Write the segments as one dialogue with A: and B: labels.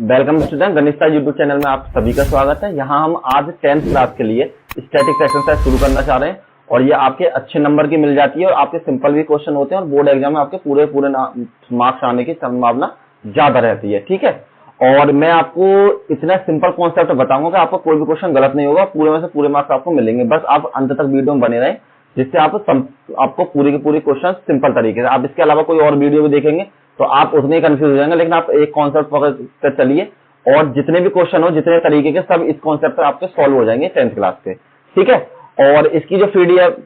A: Welcome student, गणित YouTube channel में आप सभी का स्वागत है। यहाँ हम आज 10th क्लास के लिए स्टैटिक एक्सरसाइज शुरू करना चाह रहे हैं और ये आपके अच्छे नंबर की मिल जाती है और आपके सिंपल भी क्वेश्चन होते हैं और बोर्ड एग्जाम में आपके पूरे मार्क्स आने की संभावना ज्यादा रहती है। ठीक है, और मैं आपको इतना सिंपल कॉन्सेप्ट बताऊंगा कि आपको कोई भी क्वेश्चन गलत नहीं होगा, पूरे में से पूरे मार्क्स आपको मिलेंगे। बस आप अंत तक वीडियो में बने रहें, जिससे आपको पूरी की पूरी क्वेश्चन सिंपल तरीके से, आप इसके अलावा कोई और वीडियो भी देखेंगे तो आप उतने ही कंफ्यूज हो जाएंगे। लेकिन आप एक कॉन्सेप्ट पकड़ कर चलिए और जितने भी क्वेश्चन हो, जितने तरीके के, सब इस कॉन्सेप्ट पर आपके सॉल्व हो जाएंगे 10th क्लास से। ठीक है, और इसकी जो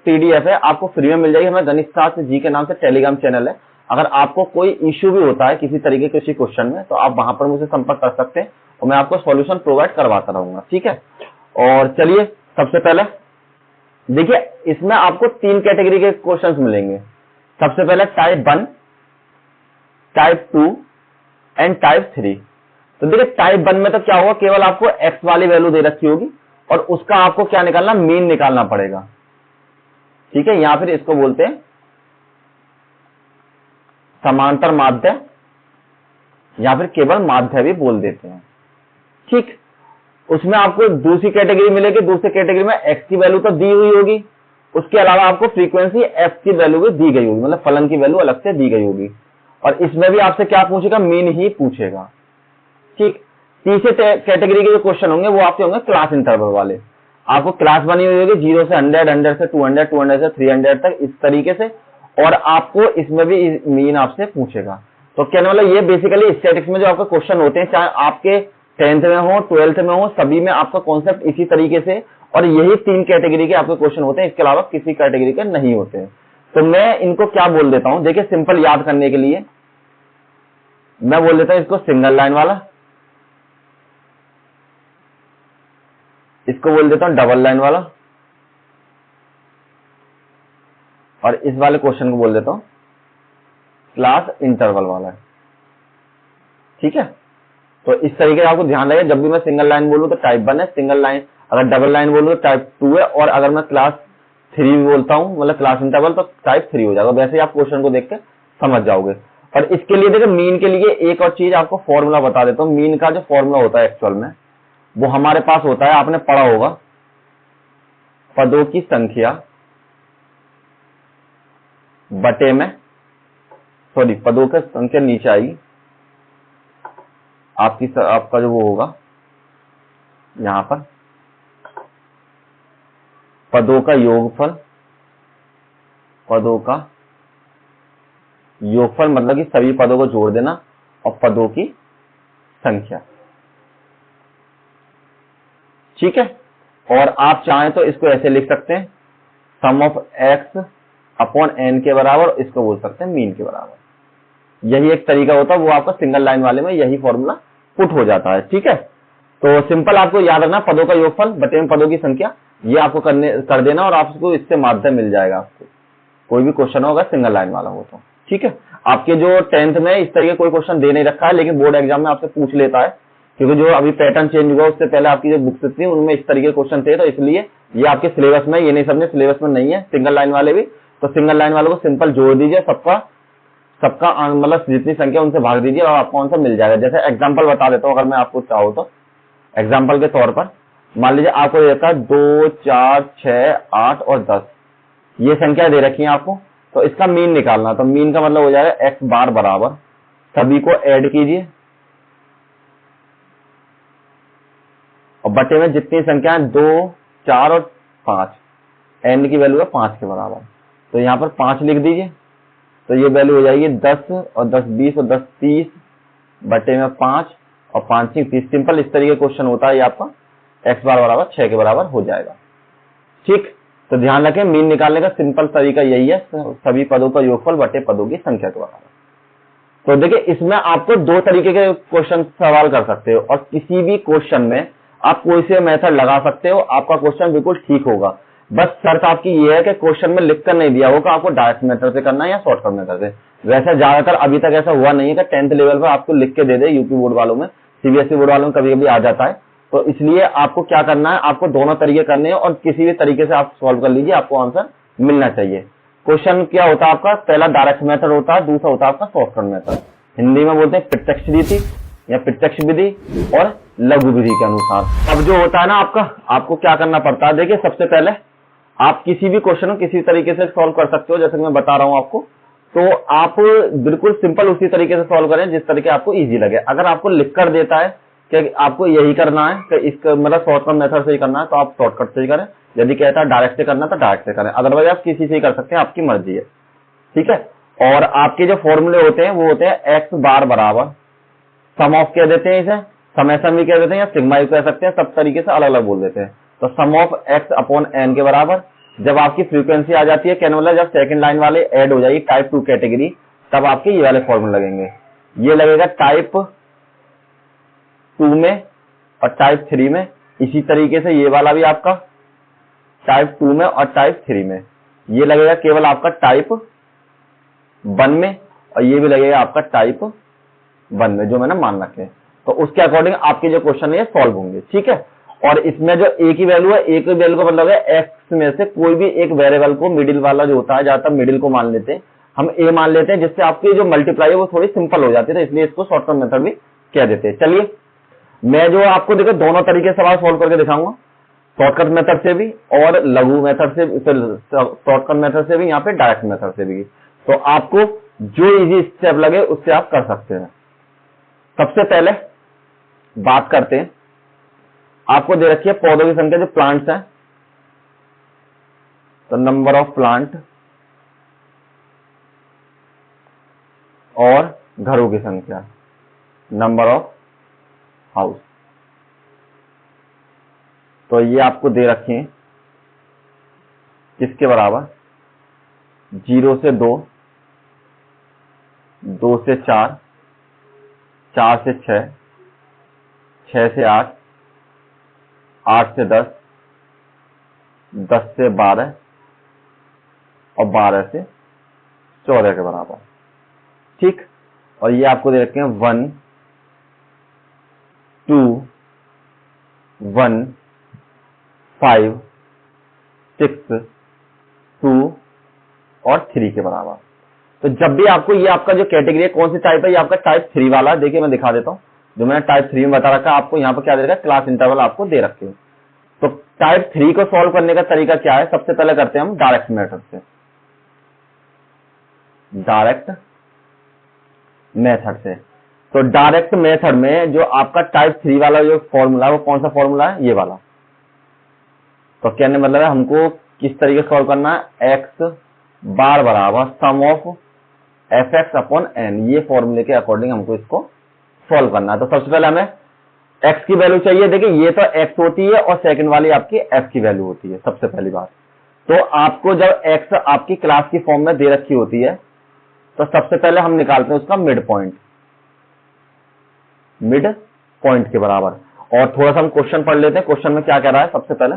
A: पीडीएफ है आपको फ्री में मिल जाएगी। हमारे गणित शास्त्र जी के नाम से टेलीग्राम चैनल है। अगर आपको कोई इश्यू भी होता है किसी तरीके के किसी क्वेश्चन में, तो आप वहां पर मुझे संपर्क कर सकते हैं और मैं आपको सॉल्यूशन प्रोवाइड करवाता रहूंगा। ठीक है, और चलिए सबसे पहले देखिए, इसमें आपको 3 कैटेगरी के क्वेश्चंस मिलेंगे। सबसे पहले टाइप 1, टाइप 2 एंड टाइप 3। तो देखिए टाइप 1 में तो क्या होगा, केवल आपको एक्स वाली वैल्यू दे रखी होगी और उसका आपको क्या निकालना, मीन निकालना पड़ेगा। ठीक है, या फिर इसको बोलते हैं समांतर माध्य या फिर केवल माध्य भी बोल देते हैं। ठीक, उसमें आपको दूसरी कैटेगरी मिलेगी। दूसरी कैटेगरी में एक्स की वैल्यू तो दी हुई होगी, उसके अलावा आपको फ्रीक्वेंसी एफ की वैल्यू भी दी गई होगी, मतलब फलन की वैल्यू अलग से दी गई होगी। और इसमें भी आपसे क्या पूछेगा, मीन ही पूछेगा। ठीक, तीसरे कैटेगरी के जो क्वेश्चन होंगे वो आपके होंगे क्लास इंटरवल वाले। आपको क्लास बनी हुई होगी 0 से 100, 100 से 200, 200 से 300 तक, इस तरीके से। और आपको इसमें भी मीन आपसे पूछेगा। तो कहने वाला ये बेसिकली स्टैटिक्स में जो आपके क्वेश्चन होते हैं, चाहे आपके 10th में हो, 12th में हो, सभी में आपका कॉन्सेप्ट इसी तरीके से, और यही 3 कैटेगरी के आपके क्वेश्चन होते हैं, इसके अलावा किसी कैटेगरी के नहीं होते हैं। तो मैं इनको क्या बोल देता हूं, देखिए सिंपल याद करने के लिए मैं बोल देता हूं इसको सिंगल लाइन वाला, इसको बोल देता हूं डबल लाइन वाला, और इस वाले क्वेश्चन को बोल देता हूं क्लास इंटरवल वाला। ठीक है, तो इस तरीके से आपको ध्यान रहे, जब भी मैं सिंगल लाइन बोलूं तो टाइप 1 है, सिंगल लाइन अगर डबल लाइन बोलूं तो टाइप 2 है, और अगर मैं क्लास 3 भी बोलता हूं, मतलब क्लास इंटरवल, तो टाइप 3 हो जाएगा। वैसे ही आप क्वेश्चन को देख के समझ जाओगे। और इसके लिए देखिए मीन के लिए एक और चीज आपको फॉर्मूला बता देता हूं। मीन का जो फॉर्मूला होता है एक्चुअल में वो हमारे पास होता है, आपने पढ़ा होगा, पदों की संख्या बटे में, सॉरी पदों की संख्या नीचे आएगी, आपका जो वो होगा यहां पर पदों का योगफल, पदों का योगफल मतलब कि सभी पदों को जोड़ देना, और पदों की संख्या। ठीक है, और आप चाहें तो इसको ऐसे लिख सकते हैं, सम ऑफ एक्स अपॉन एन के बराबर, इसको बोल सकते हैं मीन के बराबर। यही एक तरीका होता है, वो आपका सिंगल लाइन वाले में यही फॉर्मूला पुट हो जाता है। ठीक है, तो सिंपल आपको याद रखना, पदों का योगफल बटे में पदों की संख्या, ये आपको कर देना और आपको इससे माध्य मिल जाएगा। आपको कोई भी क्वेश्चन होगा सिंगल लाइन वाला हो तो। ठीक है, आपके जो 10th में इस तरीके कोई क्वेश्चन दे नहीं रखा है, लेकिन बोर्ड एग्जाम में आपसे पूछ लेता है, क्योंकि जो अभी पैटर्न चेंज हुआ उससे पहले आपकी जो बुक्स थी उनमें इस तरीके के क्वेश्चन थे, तो इसलिए ये आपके सिलेबस में, ये नहीं समझे सिलेबस में नहीं है सिंगल लाइन वाले भी। तो सिंगल लाइन वालों को सिंपल जोड़ दीजिए, सबका मतलब जितनी संख्या उनसे भाग दीजिए और आपको आंसर मिल जाएगा। जैसे एग्जांपल बता देता हूं, अगर मैं आपको चाहूं तो एग्जांपल के तौर पर मान लीजिए आपको देता है 2, 4, 6, 8 और 10, ये संख्या दे रखी है आपको, तो इसका मीन निकालना। तो मीन का मतलब हो जाएगा एक्स बार बराबर, सभी को ऐड कीजिए और बटे में जितनी संख्या है 2, 4 और 5, एन की वैल्यू है 5 के बराबर, तो यहाँ पर 5 लिख दीजिए। तो ये वैल्यू हो जाएगी 10 और 10 20 और 10 30 बटे में 5 और 5 30। सिंपल इस तरीके क्वेश्चन होता है, ये आपका एक्स बार बराबर 6 के बराबर हो जाएगा। ठीक, तो ध्यान रखें मीन निकालने का सिंपल तरीका यही है, सभी पदों का योगफल बटे पदों की संख्या के बराबर। तो देखिए इसमें आपको 2 तरीके के क्वेश्चन सवाल कर सकते हो, और किसी भी क्वेश्चन में आप कोई से मेथड लगा सकते हो, आपका क्वेश्चन बिल्कुल ठीक होगा। बस शर्त आपकी ये है कि क्वेश्चन में लिखकर नहीं दिया होगा आपको डायरेक्ट मेथड से करना है या शॉर्टकट मेथड से। वैसे ज्यादातर अभी तक ऐसा हुआ नहीं है कि 10th लेवल पर आपको लिख के दे दे, यूपी बोर्ड वालों में, सीबीएसई बोर्ड वालों में कभी कभी आ जाता है। तो इसलिए आपको क्या करना है, आपको दोनों तरीके करने हैं और किसी भी तरीके से आप सॉल्व कर लीजिए, आपको आंसर मिलना चाहिए। क्वेश्चन क्या होता है आपका, पहला डायरेक्ट मेथड होता है, दूसरा होता है आपका शॉर्टकट मेथड। हिंदी में बोलते हैं प्रत्यक्ष रीति, या प्रत्यक्ष विधि और लघु विधि के अनुसार। अब जो होता है ना आपको क्या करना पड़ता है, देखिए सबसे पहले आप किसी भी क्वेश्चन को किसी तरीके से सॉल्व कर सकते हो, जैसे कि मैं बता रहा हूं आपको, तो आप बिल्कुल सिंपल उसी तरीके से सॉल्व करें जिस तरीके आपको इजी लगे। अगर आपको लिख कर देता है कि आपको यही करना है, कि इसका मतलब शॉर्टकट मेथड से ही करना है, तो आप शॉर्टकट से ही करें। यदि कहता है डायरेक्ट से करना तो डायरेक्ट से करें, अदरवाइज आप किसी से ही कर सकते हैं, आपकी मर्जी है, ठीक है। और आपके जो फॉर्मूले होते हैं वो होते हैं एक्स बार बराबर सम ऑफ कह देते हैं, इसे समेशन भी कह देते हैं या सिग्मा भी कह सकते हैं, सब तरीके से अलग अलग बोल देते हैं। तो सम ऑफ एक्स अपॉन एन के बराबर, जब आपकी फ्रीक्वेंसी आ जाती है कहने वाला, जब सेकंड लाइन वाले ऐड हो जाएगी टाइप 2 कैटेगरी, तब आपके ये वाले फॉर्मूले लगेंगे। ये लगेगा टाइप 2 में और टाइप 3 में, इसी तरीके से ये वाला भी आपका टाइप 2 में और टाइप 3 में। ये लगेगा केवल आपका टाइप 1 में, और ये भी लगेगा आपका टाइप 1 में, जो मैंने मान रखे। तो उसके अकॉर्डिंग आपके जो क्वेश्चन है ये सॉल्व होंगे, ठीक है। और इसमें जो ए की वैल्यू है, ए की वैल्यू का मतलब है एक्स में से कोई भी एक वेरिएबल को, मिडिल वाला जो होता है, ज्यादातर मिडिल को मान लेते हैं, हम ए मान लेते हैं, जिससे आपकी जो मल्टीप्लाई है वो थोड़ी सिंपल हो जाती है, तो इसलिए इसको शॉर्टकट मेथड भी कह देते हैं। चलिए मैं जो आपको देखो दोनों तरीके से सवाल सॉल्व करके दिखाऊंगा, शॉर्टकट मेथड से भी और लघु मेथड से, शॉर्टकट मेथड से भी, यहाँ पे डायरेक्ट मेथड से भी। तो आपको जो इजी स्टेप लगे उससे आप कर सकते हैं। सबसे पहले बात करते हैं, आपको दे रखी है पौधों की संख्या, जो प्लांट्स हैं, तो नंबर ऑफ प्लांट और घरों की संख्या, नंबर ऑफ हाउस। तो ये आपको दे रखी है किसके बराबर, 0 से 2, 2 से 4, 4 से 6, 6 से 8, 8 से 10, 10 से 12 और 12 से 14 के बराबर, ठीक। और ये आपको दे रखे हैं 1, 2, 1, 5, 6, 2 और 3 के बराबर। तो जब भी आपको ये आपका जो कैटेगरी है, कौन सी टाइप है, ये आपका टाइप 3 वाला, देखिए मैं दिखा देता हूं, जो मैंने टाइप 3 में बता रखा है आपको, यहाँ पर क्या दे रखा है, क्लास इंटरवल आपको दे रखे हैं। तो टाइप 3 को सॉल्व करने का तरीका क्या है, सबसे पहले करते हैं हम डायरेक्ट मेथड से। डायरेक्ट मेथड से, तो डायरेक्ट मेथड में जो आपका टाइप 3 वाला जो फॉर्मूला है, वो कौन सा फॉर्मूला है, ये वाला। तो कहने मतलब है हमको किस तरीके से सॉल्व करना है, एक्स बार बराबर sum of F X upon N, ये फॉर्मूले के अकॉर्डिंग हमको इसको सॉल्व करना है। तो सबसे पहले हमें एक्स की वैल्यू चाहिए, देखिए ये तो एक्स होती है और सेकंड वाली आपकी एफ की वैल्यू होती है, सबसे पहली बात। तो आपको जब एक्स आपकी क्लास की फॉर्म में दे रखी होती है, तो सबसे पहले हम निकालते हैं उसका मिड पॉइंट, मिड पॉइंट के बराबर। और थोड़ा सा हम क्वेश्चन पढ़ लेते हैं, क्वेश्चन में क्या कह रहा है। सबसे पहले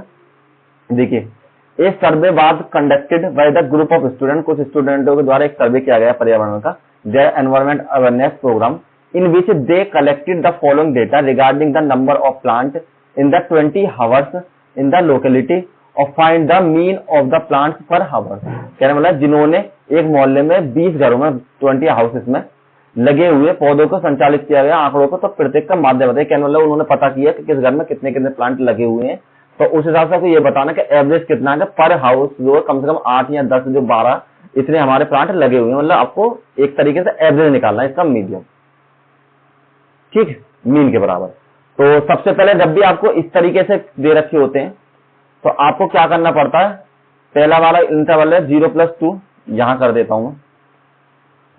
A: देखिए, a survey was conducted by the group of student, कुछ स्टूडेंटों के द्वारा एक सर्वे किया गया पर्यावरण का, their environment awareness programme, in which they collected the following data regarding the number of plant in the 20 hours in the locality और find the mean of the plants per hour. कहने वाला जिन्होंने एक मोहल्ले में 20 घरों में 20 हाउसेस में लगे हुए पौधों को संचालित किया गया आंकड़ों को, तो प्रत्येक का माध्य बताइए। कहने वाला उन्होंने पता किया कि किस घर में कितने कितने प्लांट लगे हुए हैं, तो उस हिसाब से आपको ये बताना कि एवरेज कितना है पर हाउस, जो कम से कम 8 या 10 जो 12 इतने हमारे प्लांट लगे हुए हैं। मतलब आपको एक तरीके से एवरेज निकालना है इसका, मीडियम, ठीक, मीन के बराबर। तो सबसे पहले जब भी आपको इस तरीके से दे रखे होते हैं, तो आपको क्या करना पड़ता है, पहला वाला इंटरवल है 0+2, यहां कर देता हूं मैं,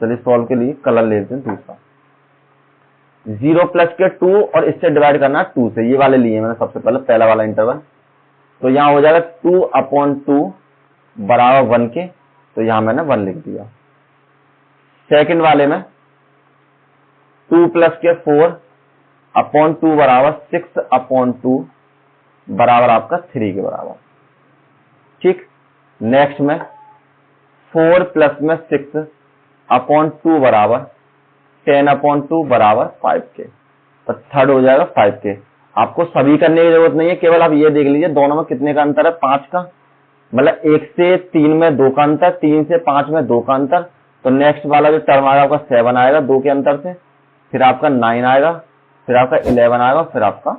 A: चलिए सॉल्व के लिए कलर ले लेते हैं दूसरा, 0 के 2 और इससे डिवाइड करना 2 से, ये वाले लिए मैंने सबसे पहले पहला वाला इंटरवल। तो यहां हो जाएगा 2/2 बराबर 1 के, तो यहां मैंने 1 लिख दिया। सेकंड वाले में 2 के 4/2 बराबर 6/2 बराबर आपका 3 के बराबर, ठीक। नेक्स्ट में 4 में 6/2 बराबर 10/2 बराबर 5 के, तो थर्ड हो जाएगा 5 के। आपको सभी करने की जरूरत नहीं है, केवल आप ये देख लीजिए दोनों में कितने का अंतर है, 5 का, मतलब 1 से 3 में 2 का अंतर, 3 से 5 में 2 का अंतर। तो नेक्स्ट वाला जो टर्म आएगा आपका 7 आएगा 2 के अंतर से, फिर आपका 9 आएगा फिर आपका 11 आएगा, फिर आपका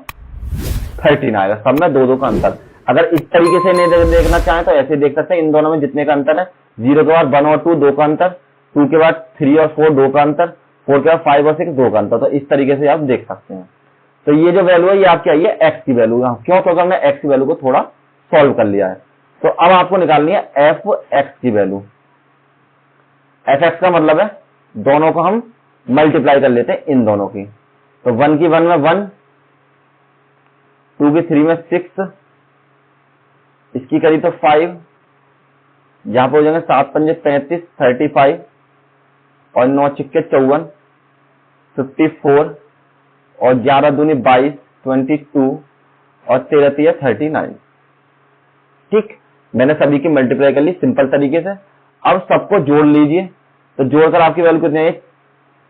A: 13 आएगा। सब में 2-2 का अंतर। अगर इस तरीके से नहीं देखना चाहें तो ऐसे देख सकते हैं, इन दोनों में जितने का अंतर है, 0 के बाद 1 और 2 2 का अंतर, 2 के बाद 3 और 4 2 का अंतर, 4 के बाद 5 और 6 2 का अंतर। तो इस तरीके से आप देख सकते हैं। तो ये जो वैल्यू है ये आपकी आई है एक्स की वैल्यू। क्यों? क्योंकि हमने एक्स की वैल्यू को थोड़ा सॉल्व कर लिया है। तो अब आपको निकालनी है एफ एक्स की वैल्यू। एफ एक्स का मतलब है दोनों को हम मल्टीप्लाई कर लेते हैं, इन दोनों की। तो 1 की 1 में 1, 2 की 3 में 6, इसकी करी तो 5, यहां पर हो जाएंगे 7 पंजे 35, 35 और 9 छिक्के 54, 54 और 11 दूनी 22, 22 और 13 तिया 39। ठीक, मैंने सभी की मल्टीप्लाई कर ली सिंपल तरीके से। अब सबको जोड़ लीजिए, तो जोड़कर आपकी वैल्यू कितनी है?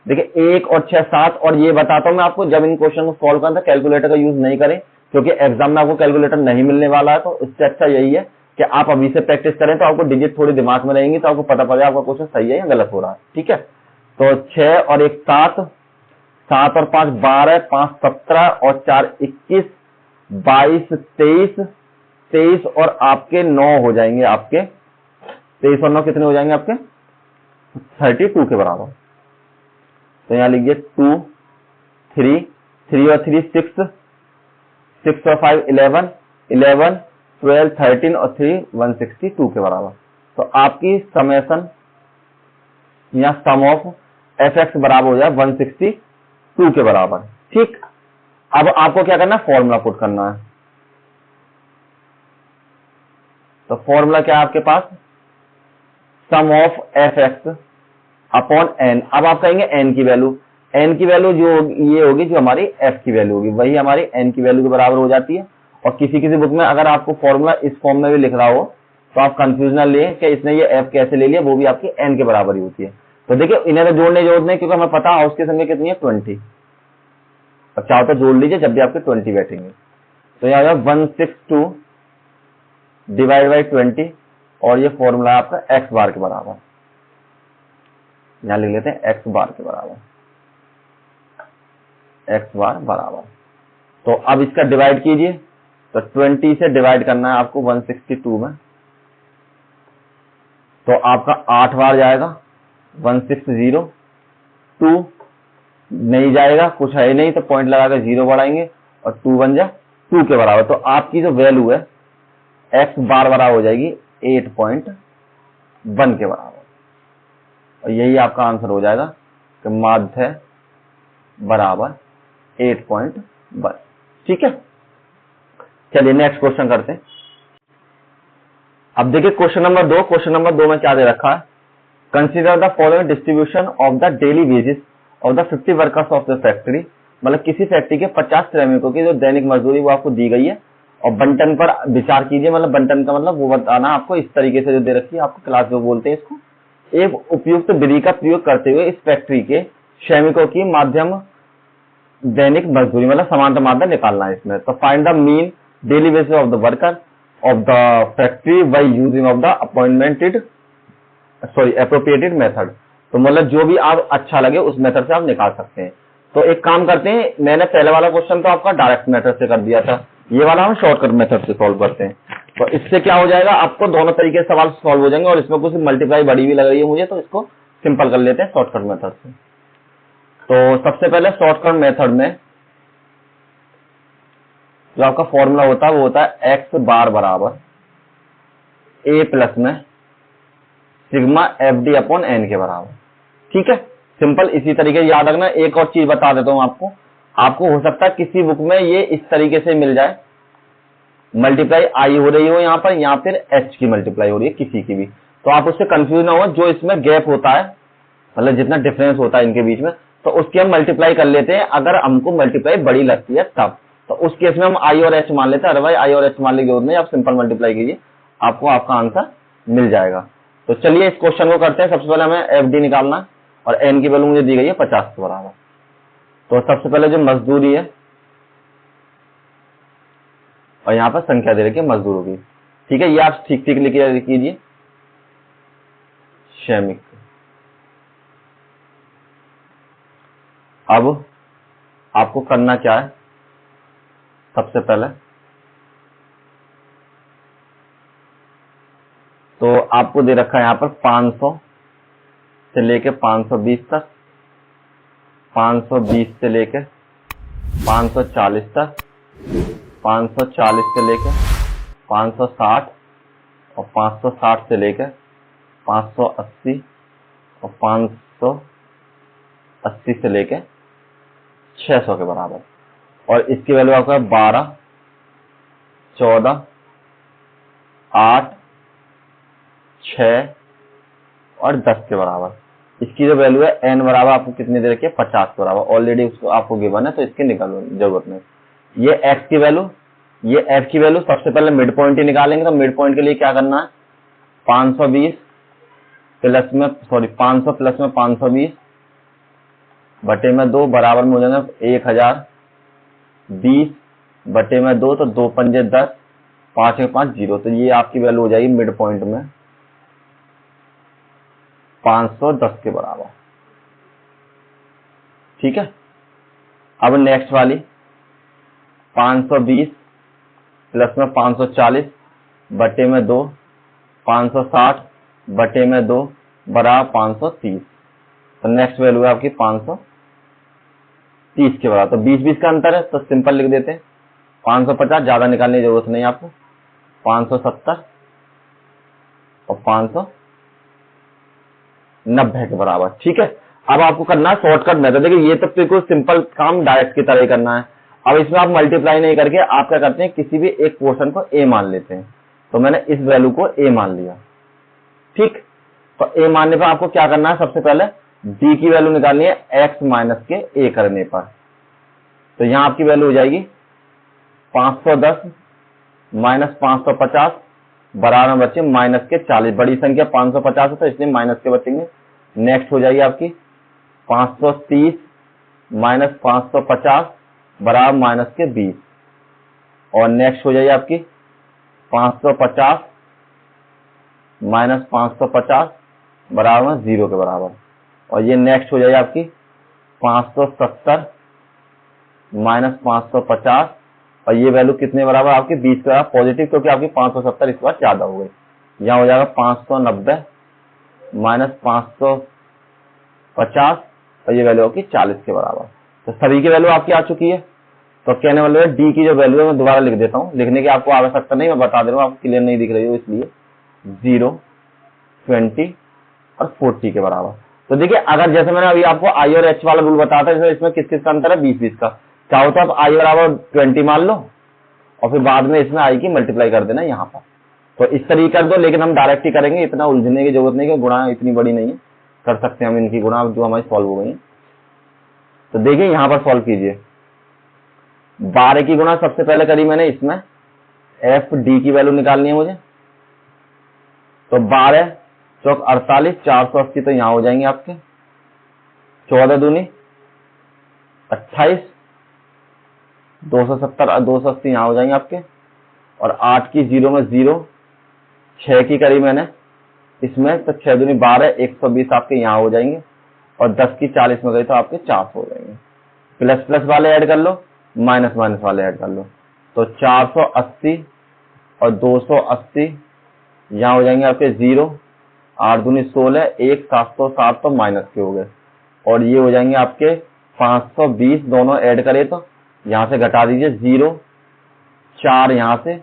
A: देखिए 1 और 6 7। और ये बताता हूं मैं आपको, जब इन क्वेश्चन को सॉल्व करना कैलकुलेटर का यूज नहीं करें, क्योंकि एग्जाम में आपको कैलकुलेटर नहीं मिलने वाला है। तो इससे अच्छा यही है कि आप अभी से प्रैक्टिस करें, तो आपको डिजिट थोड़ी दिमाग में रहेंगी, तो आपको पता पड़ेगा आपका क्वेश्चन सही है या गलत हो रहा है। ठीक है, तो 6 और 1 7, 7 और 5 12, 5 17 और 4 21, 22 23, 23 और आपके 9 हो जाएंगे। आपके 23 और 9 कितने हो जाएंगे? आपके 32 के बराबर। तो यहां लिखिए 2 3, 3 और 3 6, 6 और 5 11, 11 12 13 और 3 162 के बराबर। तो आपकी समेशन या सम ऑफ एफ एक्स बराबर हो जाए 162 के बराबर। ठीक, अब आपको क्या करना है? फॉर्मूला पुट करना है। तो फॉर्मूला क्या है आपके पास? Sum of F X upon N. अब आप कहेंगे एन की वैल्यू, एन की वैल्यू जो ये होगी जो हमारी एफ की वैल्यू होगी, वही हमारी एन की वैल्यू के बराबर हो जाती है। और किसी किसी बुक में अगर आपको फॉर्मूला इस फॉर्म में भी लिख रहा हो तो आप कंफ्यूज ना लें कि इसने ये एफ कैसे ले लिया, वो भी आपकी एन के बराबर ही होती है। तो देखिए इन्हें तो जोड़ने जरूरत नहीं, क्योंकि हमें पता है हाउस की संख्या कितनी है 20। और चाहो तो जोड़ लीजिए जब भी आपके 20 बैठेंगे। तो यहाँ 162 डिवाइड बाई 20 और ये फॉर्मूला है आपका एक्स बार के बराबर। यहां लिख लेते हैं एक्स बार के बराबर, एक्स बार बराबर। तो अब इसका डिवाइड कीजिए, तो 20 से डिवाइड करना है आपको 162 में। तो आपका 8 बार जाएगा, 160, 2 नहीं जाएगा, कुछ है ही नहीं, तो पॉइंट लगाकर 0 बढ़ाएंगे और 2 बन जाए 2 के बराबर। तो आपकी जो वैल्यू है एक्स बार बराबर हो जाएगी 8.1 के बराबर। और यही आपका आंसर हो जाएगा कि माध्य है बराबर 8.1। ठीक है, चलिए नेक्स्ट क्वेश्चन करते हैं। अब देखिए क्वेश्चन नंबर 2। क्वेश्चन नंबर 2 में क्या दे रखा है? Consider the following distribution of the daily wages of the 50 workers of the factory. मतलब किसी फैक्ट्री के 50 श्रमिकों की जो दैनिक मजदूरी वो आपको दी गई है, और बंटन पर विचार कीजिए। मतलब बंटन का मतलब वो बताना आपको इस तरीके से जो दे रखी है, आपको क्लास में बोलते हैं इसको। एक उपयुक्त विधि का प्रयोग करते हुए इस फैक्ट्री के श्रमिकों की माध्यम दैनिक मजदूरी मतलब समांतर माध्य निकालना है इसमें। तो find the mean daily wages of the worker of the factory by using of the appropriated method. तो मतलब जो भी आप अच्छा लगे उस मेथड से आप निकाल सकते हैं। तो एक काम करते हैं, मैंने पहले वाला क्वेश्चन तो आपका डायरेक्ट मेथड से कर दिया था, ये वाला हम शॉर्टकट मेथड से सॉल्व करते हैं। तो इससे क्या हो जाएगा, आपको दोनों तरीके से सवाल सॉल्व हो जाएंगे। और इसमें कुछ मल्टीप्लाई बड़ी भी लग रही है मुझे, तो इसको सिंपल कर लेते हैं शॉर्टकट मेथड से। तो सबसे पहले शॉर्टकट मेथड में जो आपका फॉर्मूला होता है वो होता है एक्स बार बराबर ए प्लस में sigma F D upon N के बराबर। ठीक है, सिंपल। इसी तरीके से याद रखना। एक और चीज बता देता हूं आपको हो सकता है किसी बुक में ये इस तरीके से मिल जाए, मल्टीप्लाई आई हो रही हो यहाँ पर, या फिर एच की मल्टीप्लाई हो रही है किसी की भी, तो आप उससे कंफ्यूज ना हो। जो इसमें गैप होता है, मतलब जितना डिफरेंस होता है इनके बीच में, तो उसकी हम मल्टीप्लाई कर लेते हैं अगर हमको मल्टीप्लाई बड़ी लगती है तब। तो उस केस में हम आई और एच मान लेते हैं, अदरवाइज आई और एच मान की जरूरत नहीं, आप सिंपल मल्टीप्लाई कीजिए, आपको आपका आंसर मिल जाएगा। तो चलिए इस क्वेश्चन को करते हैं। सबसे पहले हमें एफ डी निकालना है, और एन की वैल्यू मुझे दी गई है 50 के बराबर। तो सबसे पहले जो मजदूरी है, और यहाँ पर संख्या दे रखी है मजदूरों की। ठीक है, ये आप ठीक ठीक लिख कीजिए, श्रमिक। अब आपको करना क्या है, सबसे पहले तो आपको दे रखा है यहाँ पर 500 से लेके 520 तक, 520 से लेके 540 तक, 540 से लेके 560 और 560 से लेके 580 और 580 से लेके 600 के बराबर। और इसकी वैल्यू आपका है 12, 14, 8, 6 और 10 के बराबर। इसकी जो वैल्यू है n बराबर आपको कितनी दे रखी है, 50 के बराबर। ऑलरेडी उसको आपको गिवन है तो इसकी निकालने जरूरत नहीं। ये x की वैल्यू, ये f की वैल्यू, सबसे पहले मिड पॉइंट ही निकालेंगे। तो मिड पॉइंट के लिए क्या करना है, 520 प्लस में 500 प्लस में 520 बटे में 2 बराबर में हो जाएगा 1000, 20 बटे में 2 तो 2 पंजे 10, 5 में 5 0। तो ये आपकी वैल्यू हो जाएगी मिड पॉइंट में 510 के बराबर। ठीक है, अब नेक्स्ट वाली 520 प्लस में 540 बटे में 2, 560 बटे में 2 बराबर 530। तो नेक्स्ट वैल्यू है आपकी 530 के बराबर। तो 20-20 का अंतर है तो सिंपल लिख देते हैं 550, ज्यादा निकालने की जरूरत नहीं आपको, 570 और 590 के बराबर। ठीक है, अब आपको करना है शॉर्टकट मेथड। देखिए ये तो बिल्कुल सिंपल काम डायरेक्ट की तरह ही करना है। अब इसमें आप मल्टीप्लाई नहीं करके आप क्या करते हैं, किसी भी एक पोर्शन को a मान लेते हैं। तो मैंने इस वैल्यू को a मान लिया। ठीक, तो a मानने पर आपको क्या करना है, सबसे पहले d की वैल्यू निकालनी है x माइनस के a करने पर। तो यहां आपकी वैल्यू हो जाएगी 510 माइनस 550 बराबर में बच्चे माइनस के 40। बड़ी संख्या 550 है तो इसलिए माइनस के बचेंगे। नेक्स्ट हो जाएगी आपकी 530 माइनस 550 बराबर माइनस के 20। और नेक्स्ट हो जाएगी आपकी 550 माइनस 550 बराबर में 0 के बराबर। और ये नेक्स्ट हो जाएगी आपकी 570 माइनस 550 और ये वैल्यू कितने बराबर, आपकी 20 के बराबर पॉजिटिव, क्योंकि आपकी 570 इस बार ज्यादा हो गई। यहाँ हो जाएगा 590 माइनस 550 और ये वैल्यू होगी 40 के बराबर। तो सभी की वैल्यू आपकी आ चुकी है। तो कहने वाले डी की जो वैल्यू है मैं दोबारा लिख देता हूँ, लिखने की आपको आवश्यकता नहीं, मैं बता दे रहा हूँ, आपको क्लियर नहीं दिख रही हो इसलिए 0, 20 और 40 के बराबर। तो देखिए अगर जैसे मैंने अभी आपको आई और एच वाला रूल बताया था, जैसे इसमें किस किस का अंतर है, 20-20 का। चाहो तो आप आई बराबर 20 मान लो और फिर बाद में इसमें आई की मल्टीप्लाई कर देना यहाँ पर। तो इस तरीके कर दो, लेकिन हम डायरेक्ट ही करेंगे, इतना उलझने की जरूरत नहीं है, गुणा इतनी बड़ी नहीं है, कर सकते हैं हम इनकी गुणा जो हमारी सॉल्व हो गई है। तो देखिए यहाँ पर सॉल्व कीजिए। 12 की गुणा सबसे पहले करी मैंने, इसमें एफ डी की वैल्यू निकालनी है मुझे। तो 12 चौक 48, 480 तो यहाँ हो जाएंगे आपके, 14 दूनी 28, 270 280 यहाँ हो जाएंगे आपके। और 8 की 0 में 0, 6 की करी मैंने इसमें तो 6 दूनी 12, 120 आपके यहाँ हो जाएंगे। और 10 की 40 में गई तो आपके 400 हो जाएंगे। प्लस प्लस वाले ऐड कर लो, माइनस माइनस वाले ऐड कर लो। तो 480 और 280 यहाँ हो जाएंगे आपके 0, 8 दूनी 16, 1 760 तो माइनस के हो गए। और ये हो जाएंगे आपके 520, दोनों ऐड करे तो यहाँ से घटा दीजिए 0, 4 यहाँ से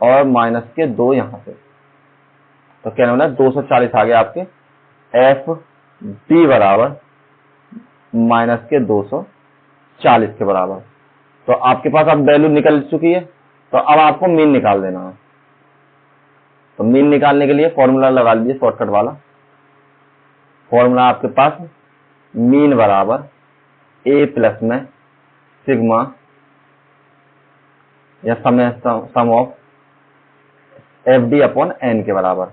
A: और माइनस के 2 यहाँ से। तो क्या होना है 240 आ गया आपके एफ डी बराबर माइनस के 240 के बराबर। तो आपके पास अब वैल्यू निकल चुकी है। तो अब आपको मीन निकाल देना है। तो मीन निकालने के लिए फॉर्मूला लगा लीजिए शॉर्टकट वाला। फॉर्मूला आपके पास मीन बराबर ए प्लस में सिग्मा या sum of F D upon N के बराबर।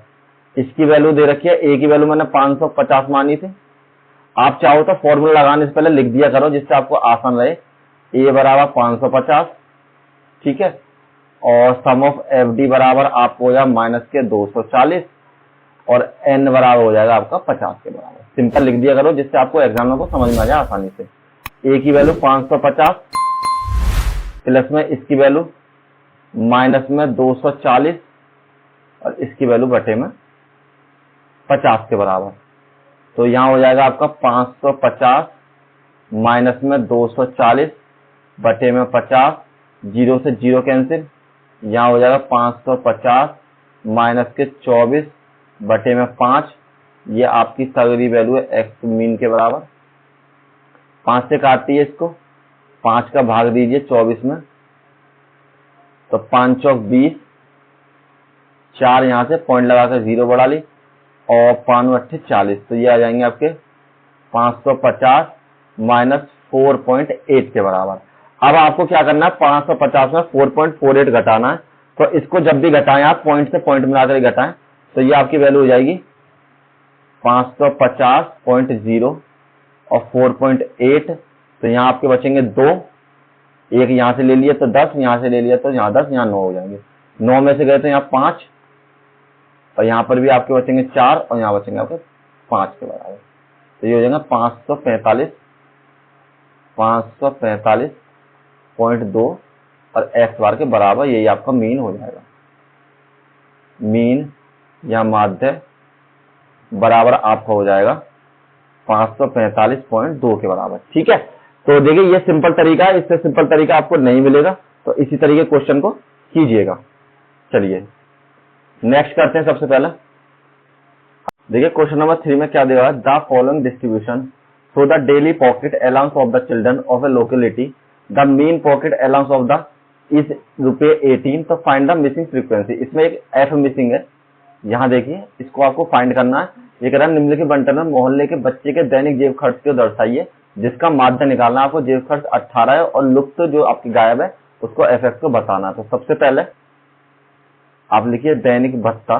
A: इसकी वैल्यू दे रखी है, ए की वैल्यू मैंने 550 मानी थी। आप चाहो तो फॉर्मूला लगाने से पहले लिख दिया करो जिससे आपको आसान रहे। ए बराबर 550, ठीक है, और सम ऑफ एफ डी बराबर आपको हो जाएगा माइनस के 240 और एन बराबर हो जाएगा आपका 50 के बराबर। सिंपल लिख दिया करो जिससे आपको एग्जाम में को समझ में आ जाए आसानी से। ए की वैल्यू 550 प्लस में इसकी वैल्यू माइनस में 240 और इसकी वैल्यू बटे में 50 के बराबर। तो यहां हो जाएगा आपका 550 माइनस में 240 बटे में 50, जीरो से जीरो कैंसिल, यहां हो जाएगा 550 माइनस के 24 बटे में 5, ये आपकी सगरी वैल्यू है एक्स मीन के बराबर। 5 से काटती है इसको, 5 का भाग दीजिए 24 में, तो 5 चौक 20, 4 यहां से पॉइंट लगाकर 0 बढ़ा ली और 5 अट्ठे 40, तो ये आ जाएंगे आपके 550 माइनस 4.8 के बराबर। अब आपको क्या करना है, 550 में 4.48 घटाना है। तो इसको जब भी घटाएं आप पॉइंट से पॉइंट मिलाकर घटाएं, तो ये आपकी वैल्यू हो जाएगी 550.0 और 4.8, तो यहाँ आपके बचेंगे 2, एक यहाँ से ले लिया तो 10, यहाँ से ले लिया तो यहाँ 10, यहाँ 9 हो जाएंगे। 9 में से गए तो यहाँ 5 और यहाँ पर भी आपके बचेंगे 4 और यहाँ बचेंगे आपके 5 के बराबर। तो ये हो जाएगा 545.2 और एक्स बार के बराबर, यही आपका मीन हो जाएगा। मीन या माध्य बराबर आपका हो जाएगा 545.2 के बराबर। ठीक है, तो देखिए ये सिंपल तरीका है, इससे सिंपल तरीका आपको नहीं मिलेगा, तो इसी तरीके क्वेश्चन को कीजिएगा। चलिए नेक्स्ट करते हैं। सबसे पहला देखिए क्वेश्चन नंबर 3 में क्या दिया है, the following distribution so the daily pocket allowance of the children of A locality, the mean pocket allowance of the is ₹18, तो फाइंड द मिसिंग फ्रीक्वेंसी। इसमें एक एफ मिसिंग है, यहाँ देखिए इसको आपको फाइंड करना है। ये कह रहा है निम्नलिखित बंटन में मोहल्ले के बच्चे के दैनिक जेब खर्च को दर्शाइए, जिसका माध्य निकालना है आपको। जेब खर्च 18 है और लुप्त जो आपकी गायब है उसको एफ को बताना है। तो सबसे पहले आप लिखिए दैनिक भत्ता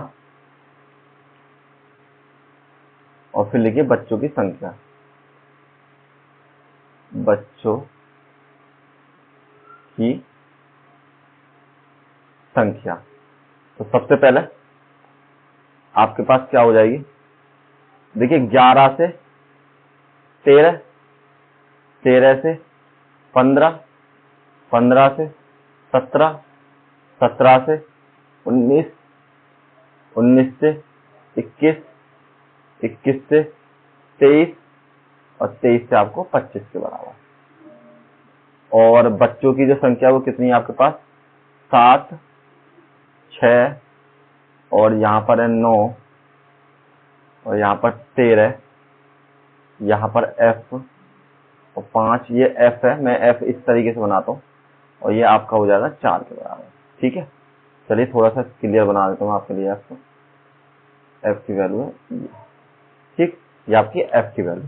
A: और फिर लिखिए बच्चों की संख्या, बच्चों की संख्या। तो सबसे पहले आपके पास क्या हो जाएगी, देखिए 11 से 13, 13 से 15, 15 से 17, 17 से 19, 19 से 21, 21 से 23 और 23 से आपको 25 के बराबर। और बच्चों की जो संख्या वो कितनी है आपके पास, 7, 6 और यहाँ पर है 9 और यहाँ पर 13, यहाँ पर F और 5, ये F है, मैं F इस तरीके से बनाता हूँ और ये आपका हो जाएगा 4 के बराबर। ठीक है, चलिए थोड़ा सा क्लियर बना देता हूँ आपके लिए। F की वैल्यू है ये, ठीक, ये आपकी F की वैल्यू।